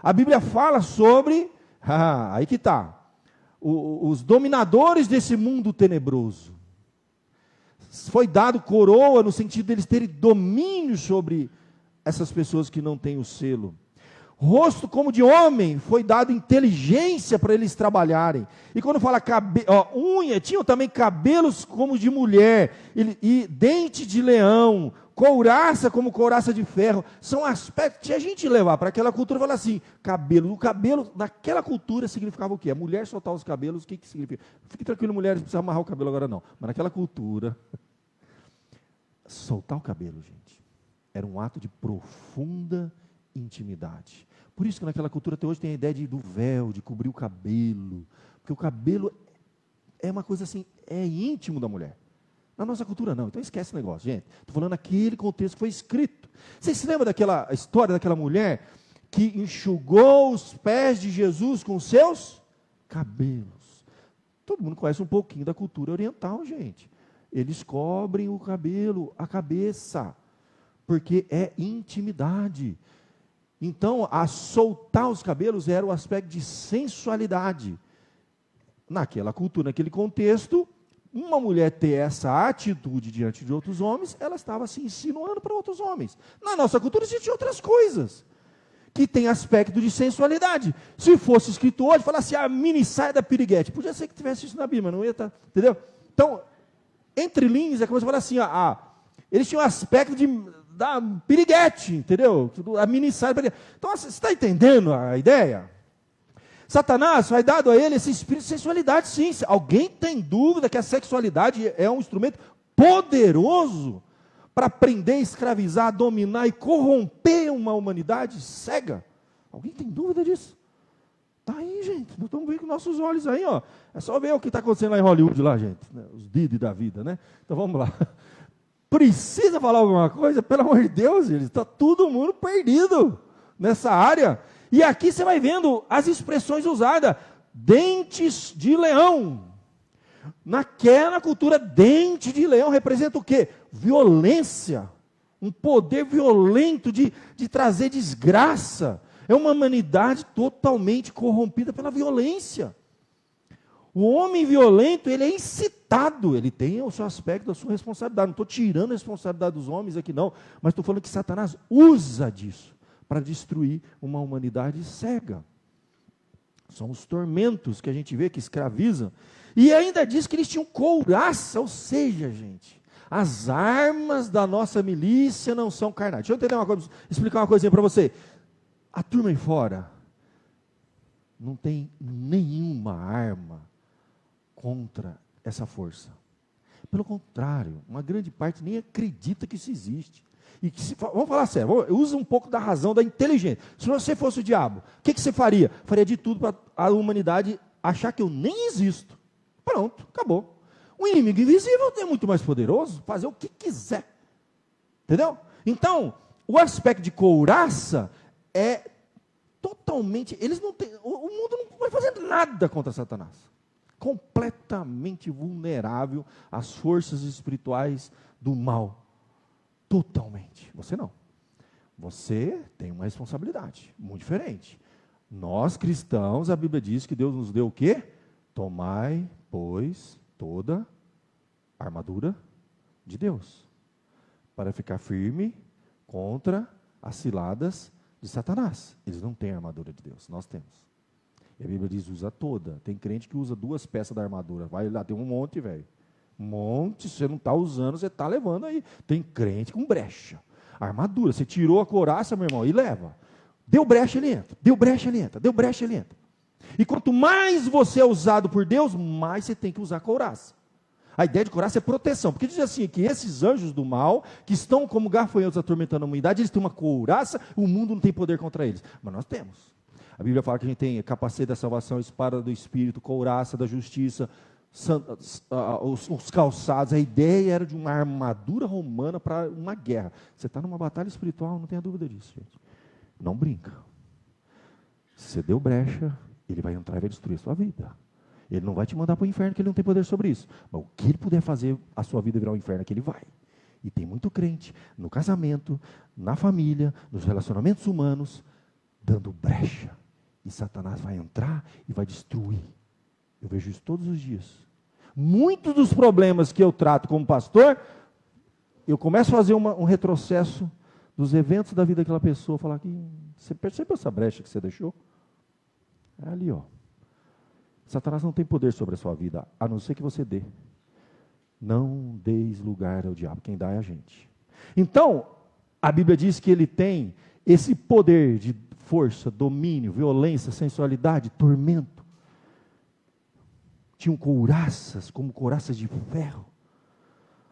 A Bíblia fala sobre, aí que está, os dominadores desse mundo tenebroso. Foi dado coroa no sentido deles terem domínio sobre essas pessoas que não têm o selo. Rosto como de homem, foi dado inteligência para eles trabalharem. E quando fala unha, tinham também cabelos como de mulher, e dente de leão, couraça como couraça de ferro. São aspectos, se a gente levar para aquela cultura, fala assim, cabelo. O cabelo, naquela cultura, significava o quê? A mulher soltar os cabelos, o que significa? Fique tranquilo, mulheres, não precisa amarrar o cabelo agora não. Mas naquela cultura, soltar o cabelo, gente, era um ato de profunda intimidade. Por isso que naquela cultura até hoje tem a ideia do véu, de cobrir o cabelo, porque o cabelo é uma coisa assim, é íntimo da mulher. Na nossa cultura não, então esquece o negócio, gente. Estou falando aquele contexto que foi escrito. Vocês se lembram daquela história daquela mulher que enxugou os pés de Jesus com seus cabelos? Todo mundo conhece um pouquinho da cultura oriental, gente. Eles cobrem o cabelo, a cabeça, porque é intimidade. Então, a soltar os cabelos era o aspecto de sensualidade. naquela cultura, naquele contexto, uma mulher ter essa atitude diante de outros homens, ela estava se insinuando para outros homens. Na nossa cultura existem outras coisas, que tem aspecto de sensualidade. Se fosse escrito hoje, falasse a mini saia da piriguete. Podia ser que tivesse isso na Bíblia, não ia estar, entendeu? Então, entre linhas, é como se falar assim, eles tinham aspecto da piriguete, entendeu? A mini saia da piriguete. Então, você está entendendo a ideia? Satanás vai dado a ele esse espírito de sensualidade, sim. Alguém tem dúvida que a sexualidade é um instrumento poderoso para prender, escravizar, dominar e corromper uma humanidade cega? Alguém tem dúvida disso? Está aí, gente. Nós estamos vendo com nossos olhos aí, ó. É só ver o que está acontecendo lá em Hollywood, lá, gente. Os Didi da vida, né? Então vamos lá. Precisa falar alguma coisa? Pelo amor de Deus, gente. Está todo mundo perdido nessa área. E aqui você vai vendo as expressões usadas. Dentes de leão. Naquela cultura, dente de leão representa o quê? Violência. Um poder violento de trazer desgraça. É uma humanidade totalmente corrompida pela violência. O homem violento, ele é incitado. Ele tem o seu aspecto, a sua responsabilidade. Não estou tirando a responsabilidade dos homens aqui não. Mas estou falando que Satanás usa disso para destruir uma humanidade cega. São os tormentos que a gente vê que escravizam. E ainda diz que eles tinham couraça, ou seja, gente, as armas da nossa milícia não são carnais. Deixa eu entender uma coisa, explicar uma coisinha para você. A turma aí fora não tem nenhuma arma contra essa força. Pelo contrário, uma grande parte nem acredita que isso existe. E que vamos falar sério, usa um pouco da razão, da inteligência. Se você fosse o diabo, o que você faria? Faria de tudo para a humanidade achar que eu nem existo. Pronto, acabou. O inimigo invisível é muito mais poderoso, fazer o que quiser. Entendeu? Então, o aspecto de couraça é totalmente, eles não têm, o mundo não vai fazer nada contra Satanás. Completamente vulnerável às forças espirituais do mal. Totalmente. Você não. Você tem uma responsabilidade muito diferente. Nós cristãos, a Bíblia diz que Deus nos deu o quê? Tomai, pois, toda a armadura de Deus, para ficar firme contra as ciladas de Satanás. Eles não têm a armadura de Deus, nós temos. E a Bíblia diz, usa toda. Tem crente que usa 2 peças da armadura. Vai lá, tem um monte, velho. Um monte, se você não está usando, você está levando aí. Tem crente com brecha. Armadura, você tirou a couraça, meu irmão, e leva. Deu brecha, ele entra. Deu brecha, ele entra. Deu brecha, ele entra. E quanto mais você é usado por Deus, mais você tem que usar couraça. A ideia de couraça é proteção. Porque diz assim, que esses anjos do mal, que estão como gafanhotos atormentando a humanidade, eles têm uma couraça, o mundo não tem poder contra eles. Mas nós temos. A Bíblia fala que a gente tem capacete da salvação, espada do Espírito, couraça da justiça, os calçados. A ideia era de uma armadura romana para uma guerra. Você está numa batalha espiritual, não tenha dúvida disso, gente. Não brinca. Se você deu brecha, ele vai entrar e vai destruir a sua vida. Ele não vai te mandar para o inferno, que ele não tem poder sobre isso. Mas o que ele puder fazer a sua vida virar um inferno, é que ele vai. E tem muito crente no casamento, na família, nos relacionamentos humanos, dando brecha. E Satanás vai entrar e vai destruir. Eu vejo isso todos os dias. Muitos dos problemas que eu trato como pastor, eu começo a fazer um retrocesso dos eventos da vida daquela pessoa, falar que você percebeu essa brecha que você deixou? É ali, ó. Satanás não tem poder sobre a sua vida, a não ser que você dê. Não deis lugar ao diabo, quem dá é a gente. Então, a Bíblia diz que ele tem esse poder de força, domínio, violência, sensualidade, tormento. Tinham couraças, como couraças de ferro.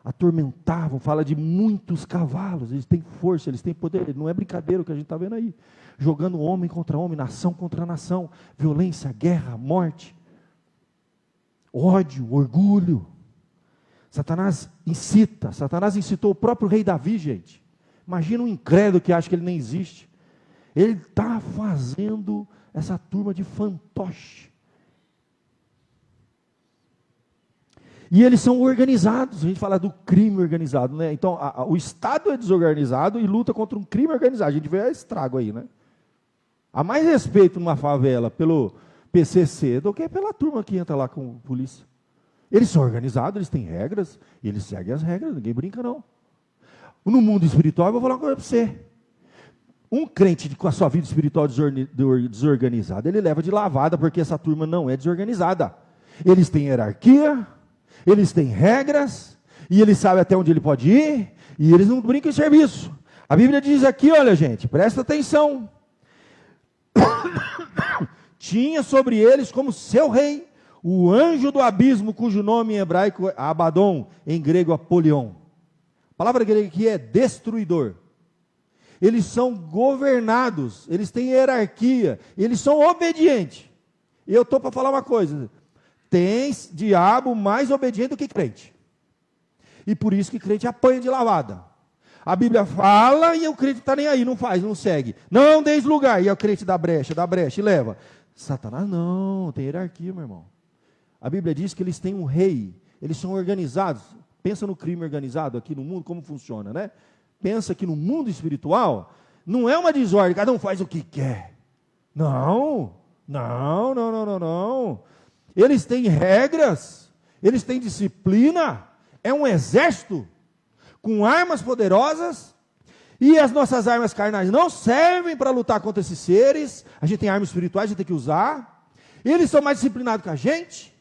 Atormentavam, fala de muitos cavalos, eles têm força, eles têm poder, não é brincadeira o que a gente está vendo aí. Jogando homem contra homem, nação contra nação, violência, guerra, morte, ódio, orgulho. Satanás incitou o próprio rei Davi, gente. Imagina um incrédulo que acha que ele nem existe. Ele está fazendo essa turma de fantoche. E eles são organizados, a gente fala do crime organizado, né? Então, o Estado é desorganizado e luta contra um crime organizado. A gente vê estrago aí, né? Há mais respeito numa favela PCC do que pela turma que entra lá com a polícia. Eles são organizados, eles têm regras, e eles seguem as regras, ninguém brinca não. No mundo espiritual, eu vou falar uma coisa para você. Um crente com a sua vida espiritual desorganizada, ele leva de lavada, porque essa turma não é desorganizada. Eles têm hierarquia, eles têm regras, e eles sabem até onde ele pode ir, e eles não brincam em serviço. A Bíblia diz aqui, olha gente, presta atenção. Tinha sobre eles como seu rei, o anjo do abismo, cujo nome em hebraico é Abaddon, em grego Apolion. A palavra grega aqui é destruidor. Eles são governados, eles têm hierarquia, eles são obedientes. E eu estou para falar uma coisa: tem diabo mais obediente do que crente. E por isso que crente apanha de lavada. A Bíblia fala e o crente está nem aí, não faz, não segue. Não deis lugar, e o crente dá brecha e leva. Satanás não, tem hierarquia, meu irmão. A Bíblia diz que eles têm um rei, eles são organizados. Pensa no crime organizado aqui no mundo, como funciona, né? Pensa que no mundo espiritual, não é uma desordem, cada um faz o que quer. Não. Eles têm regras, eles têm disciplina, é um exército com armas poderosas, e as nossas armas carnais não servem para lutar contra esses seres. A gente tem armas espirituais, a gente tem que usar. Eles são mais disciplinados que a gente,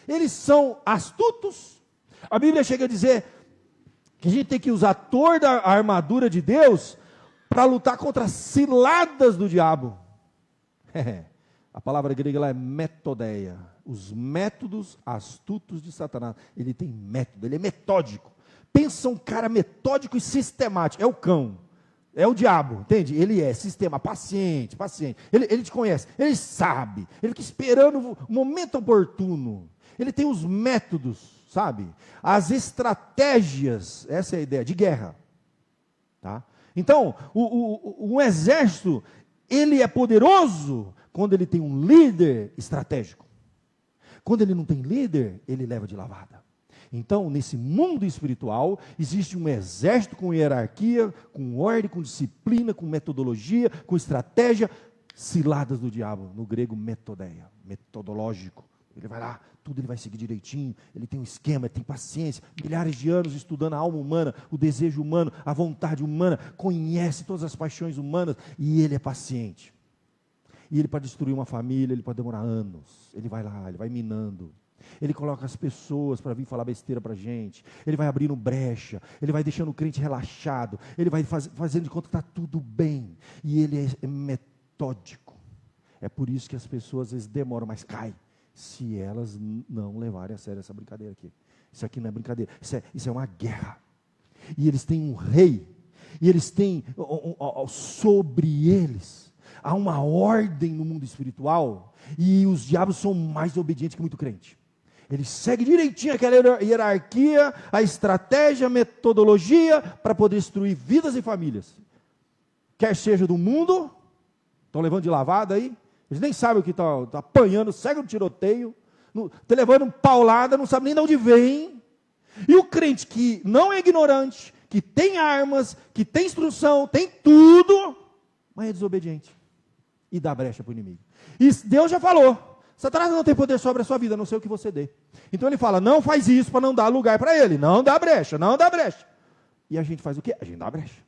eles são astutos. A Bíblia chega a dizer que a gente tem que usar toda a armadura de Deus para lutar contra as ciladas do diabo. A palavra grega lá é metodeia. Os métodos astutos de Satanás. Ele tem método, ele é metódico. Pensa um cara metódico e sistemático. É o cão, é o diabo, entende? Ele é sistema, paciente. Ele te conhece, ele sabe. Ele fica esperando o momento oportuno. Ele tem os métodos, sabe? As estratégias, essa é a ideia, de guerra. Tá? Então, um exército, ele é poderoso quando ele tem um líder estratégico. Quando ele não tem líder, ele leva de lavada. Então, nesse mundo espiritual, existe um exército com hierarquia, com ordem, com disciplina, com metodologia, com estratégia, ciladas do diabo, no grego metodeia, metodológico. Ele vai lá, tudo ele vai seguir direitinho, ele tem um esquema, ele tem paciência, milhares de anos estudando a alma humana, o desejo humano, a vontade humana, conhece todas as paixões humanas, e ele é paciente. E ele, para destruir uma família, ele pode demorar anos. Ele vai lá, ele vai minando. Ele coloca as pessoas para vir falar besteira para a gente. Ele vai abrindo brecha. Ele vai deixando o crente relaxado. Ele vai fazendo de conta que está tudo bem. E ele é metódico. É por isso que as pessoas às vezes demoram, mas caem. Se elas não levarem a sério essa brincadeira aqui. Isso aqui não é brincadeira. Isso é uma guerra. E eles têm um rei. E eles têm sobre eles. Há uma ordem no mundo espiritual. E os diabos são mais obedientes que muito crente. Ele segue direitinho aquela hierarquia, a estratégia, a metodologia para poder destruir vidas e famílias. Quer seja do mundo, estão levando de lavada aí, eles nem sabem o que estão apanhando, segue no tiroteio, está levando paulada, não sabe nem de onde vem. E o crente que não é ignorante, que tem armas, que tem instrução, tem tudo, mas é desobediente. E dá brecha para o inimigo. E Deus já falou. Satanás não tem poder sobre a sua vida, a não sei o que você dê. Então ele fala, não faz isso para não dar lugar para ele. Não dá brecha. E a gente faz o quê? A gente dá brecha.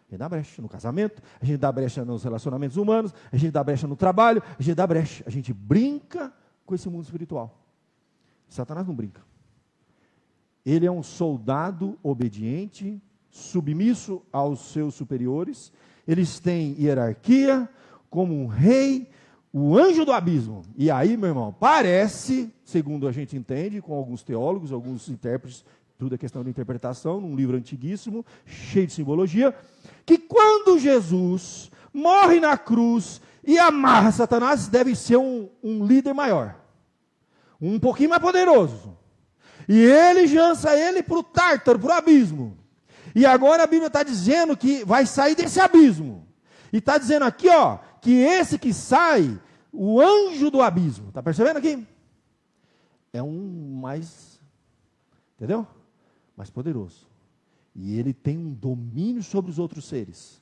A gente dá brecha no casamento, a gente dá brecha nos relacionamentos humanos, a gente dá brecha no trabalho, a gente dá brecha. A gente brinca com esse mundo espiritual. Satanás não brinca. Ele é um soldado obediente, submisso aos seus superiores. Eles têm hierarquia, como um rei, o anjo do abismo. E aí, meu irmão, parece, segundo a gente entende, com alguns teólogos, alguns intérpretes, tudo é questão de interpretação, num livro antiguíssimo, cheio de simbologia, que quando Jesus morre na cruz e amarra Satanás, deve ser um líder maior, um pouquinho mais poderoso. E ele lança ele para o Tártaro, para o abismo. E agora a Bíblia está dizendo que vai sair desse abismo. E está dizendo aqui, ó, que esse que sai, o anjo do abismo, está percebendo aqui? É um mais, entendeu? Mais poderoso. E ele tem um domínio sobre os outros seres.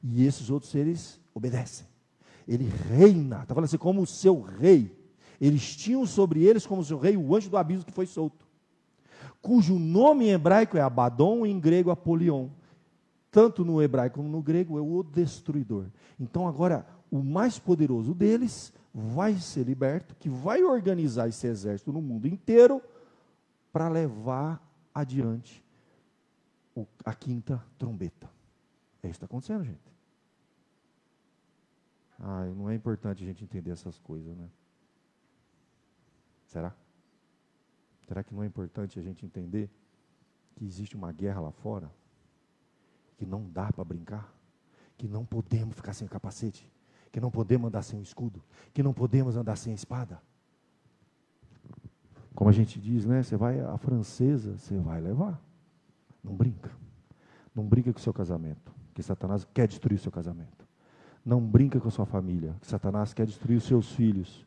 E esses outros seres obedecem. Ele reina. Está falando assim, como o seu rei. Eles tinham sobre eles como o seu rei o anjo do abismo que foi solto, cujo nome em hebraico é Abaddon e em grego Apolion. Tanto no hebraico como no grego é o destruidor. Então agora, o mais poderoso deles vai ser liberto, que vai organizar esse exército no mundo inteiro para levar adiante a quinta trombeta. É isso que está acontecendo, gente. Não é importante a gente entender essas coisas, né? Será? Será que não é importante a gente entender que existe uma guerra lá fora? Que não dá para brincar? Que não podemos ficar sem o capacete? Que não podemos andar sem o escudo? Que não podemos andar sem a espada? Como a gente diz, né? Você vai à francesa, você vai levar. Não brinca. Não brinca com o seu casamento, que Satanás quer destruir o seu casamento. Não brinca com a sua família, que Satanás quer destruir os seus filhos.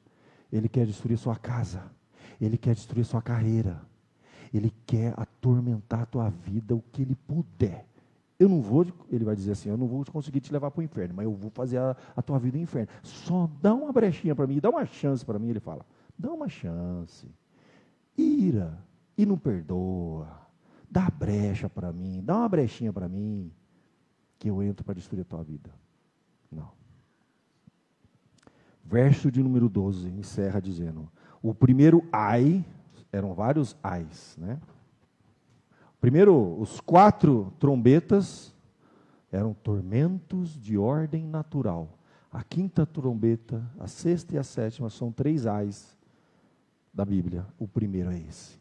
Ele quer destruir sua casa. Ele quer destruir sua carreira. Ele quer atormentar a tua vida o que ele puder. Ele vai dizer assim, eu não vou conseguir te levar para o inferno, mas eu vou fazer a tua vida no inferno. Só dá uma brechinha para mim, dá uma chance para mim, ele fala. Dá uma chance. Ira e não perdoa. Dá brecha para mim, dá uma brechinha para mim, que eu entro para destruir a tua vida. Não. Verso de número 12, encerra dizendo, o primeiro ai, eram vários ais, né? Primeiro, os 4 trombetas eram tormentos de ordem natural. A quinta trombeta, a sexta e a sétima são 3 ais da Bíblia. O primeiro é esse.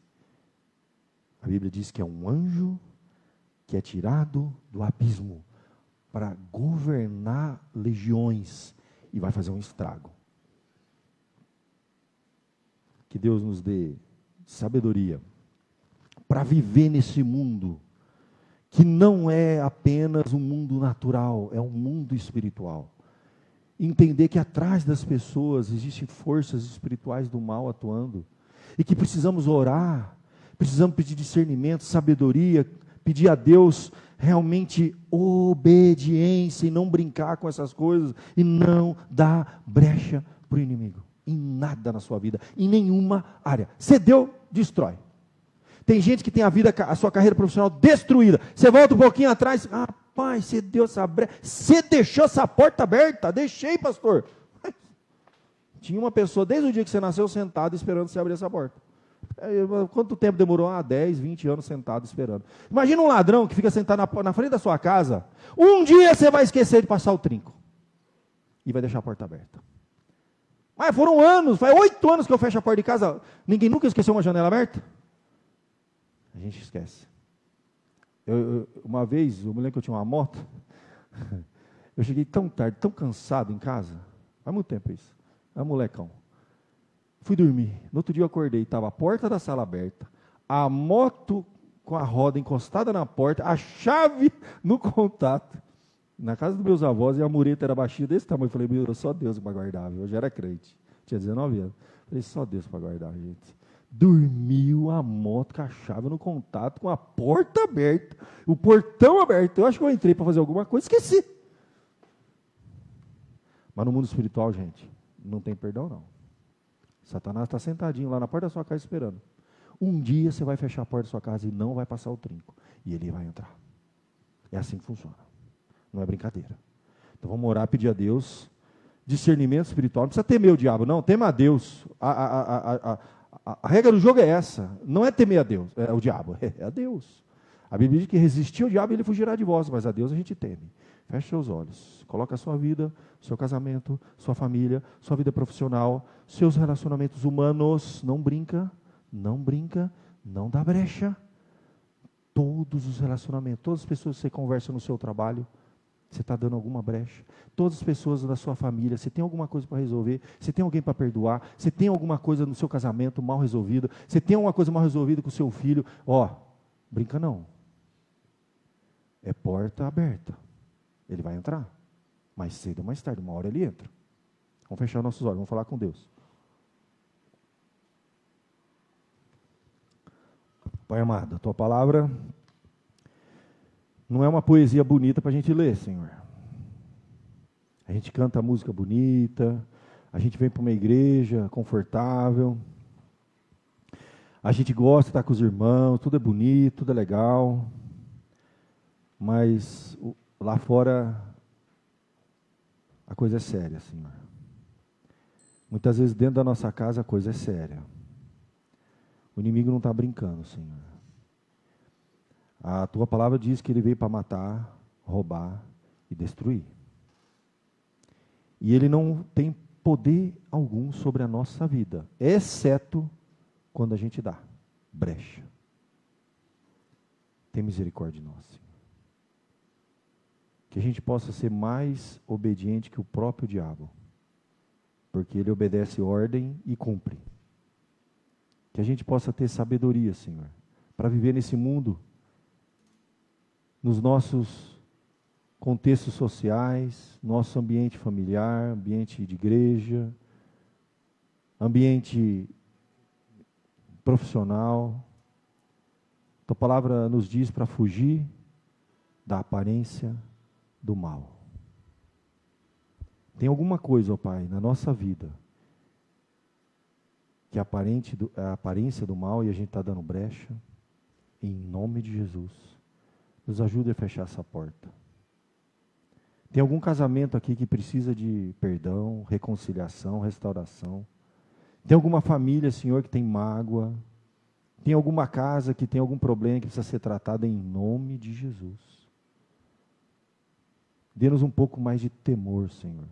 A Bíblia diz que é um anjo que é tirado do abismo para governar legiões e vai fazer um estrago. Que Deus nos dê sabedoria para viver nesse mundo que não é apenas um mundo natural, é um mundo espiritual. Entender que atrás das pessoas existem forças espirituais do mal atuando e que precisamos orar, precisamos pedir discernimento, sabedoria, pedir a Deus realmente obediência e não brincar com essas coisas e não dar brecha para o inimigo. Em nada na sua vida, em nenhuma área. Cedeu, destrói. Tem gente que tem a sua carreira profissional destruída. Você volta um pouquinho atrás, rapaz, você deu essa brecha, você deixou essa porta aberta? Deixei, pastor. Tinha uma pessoa, desde o dia que você nasceu, sentada esperando você abrir essa porta. Quanto tempo demorou? 10, 20 anos sentado esperando. Imagina um ladrão que fica sentado na frente da sua casa. Um dia você vai esquecer de passar o trinco. E vai deixar a porta aberta. Mas foram anos, faz 8 anos que eu fecho a porta de casa. Ninguém nunca esqueceu uma janela aberta? A gente esquece. Uma vez, eu me lembro que eu tinha uma moto. Eu cheguei tão tarde, tão cansado em casa. Faz muito tempo isso. Era molecão. Fui dormir. No outro dia eu acordei, estava a porta da sala aberta, a moto com a roda encostada na porta, a chave no contato. Na casa dos meus avós, e a mureta era baixinha desse tamanho. Eu falei, meu Deus, só Deus para guardar. Eu já era crente. Tinha 19 anos. Falei, só Deus para guardar, gente. Dormiu a moto com a chave no contato, com a porta aberta, o portão aberto. Eu acho que eu entrei para fazer alguma coisa, esqueci. Mas no mundo espiritual, gente, não tem perdão, não. Satanás está sentadinho lá na porta da sua casa esperando. Um dia você vai fechar a porta da sua casa e não vai passar o trinco. E ele vai entrar. É assim que funciona. Não é brincadeira. Então vamos orar, pedir a Deus discernimento espiritual. Não precisa temer o diabo, não. Tema a Deus. A regra do jogo é essa. Não é temer a Deus, é o diabo. É a Deus. A Bíblia diz que resistir ao diabo ele fugirá de vós. Mas a Deus a gente teme. Feche seus olhos. Coloca a sua vida, seu casamento, sua família, sua vida profissional, seus relacionamentos humanos. Não brinca, não dá brecha. Todos os relacionamentos, todas as pessoas que você conversa no seu trabalho, você está dando alguma brecha. Todas as pessoas da sua família, você tem alguma coisa para resolver, você tem alguém para perdoar, você tem alguma coisa no seu casamento mal resolvida, você tem alguma coisa mal resolvida com o seu filho, brinca não. É porta aberta. Ele vai entrar. Mais cedo ou mais tarde, uma hora ele entra. Vamos fechar nossos olhos, vamos falar com Deus. Pai amado, a tua palavra não é uma poesia bonita para a gente ler, Senhor. A gente canta música bonita, a gente vem para uma igreja confortável, a gente gosta de estar com os irmãos, tudo é bonito, tudo é legal, mas lá fora a coisa é séria, Senhor. Muitas vezes dentro da nossa casa a coisa é séria. O inimigo não está brincando, Senhor. A tua palavra diz que ele veio para matar, roubar e destruir. E ele não tem poder algum sobre a nossa vida, exceto quando a gente dá brecha. Tem misericórdia de nós, Senhor. Que a gente possa ser mais obediente que o próprio diabo, porque ele obedece ordem e cumpre. Que a gente possa ter sabedoria, Senhor, para viver nesse mundo, nos nossos contextos sociais, nosso ambiente familiar, ambiente de igreja, ambiente profissional. Tua palavra nos diz para fugir da aparência do mal. Tem alguma coisa, ó Pai, na nossa vida que é a aparência do mal e a gente está dando brecha. Em nome de Jesus, nos ajude a fechar essa porta. Tem algum casamento aqui que precisa de perdão, reconciliação, restauração? Tem alguma família, Senhor, que tem mágoa? Tem alguma casa que tem algum problema que precisa ser tratado em nome de Jesus? Dê-nos um pouco mais de temor, Senhor,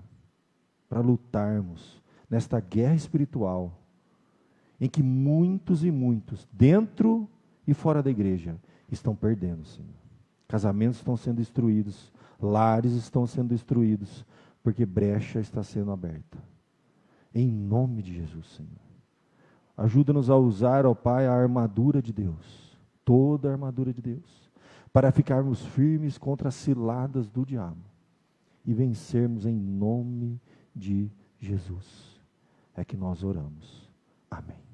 para lutarmos nesta guerra espiritual, em que muitos e muitos, dentro e fora da igreja, estão perdendo, Senhor. Casamentos estão sendo destruídos, lares estão sendo destruídos, porque brecha está sendo aberta. Em nome de Jesus, Senhor. Ajuda-nos a usar, ó Pai, a armadura de Deus, toda a armadura de Deus, para ficarmos firmes contra as ciladas do diabo e vencermos em nome de Jesus. É que nós oramos. Amém.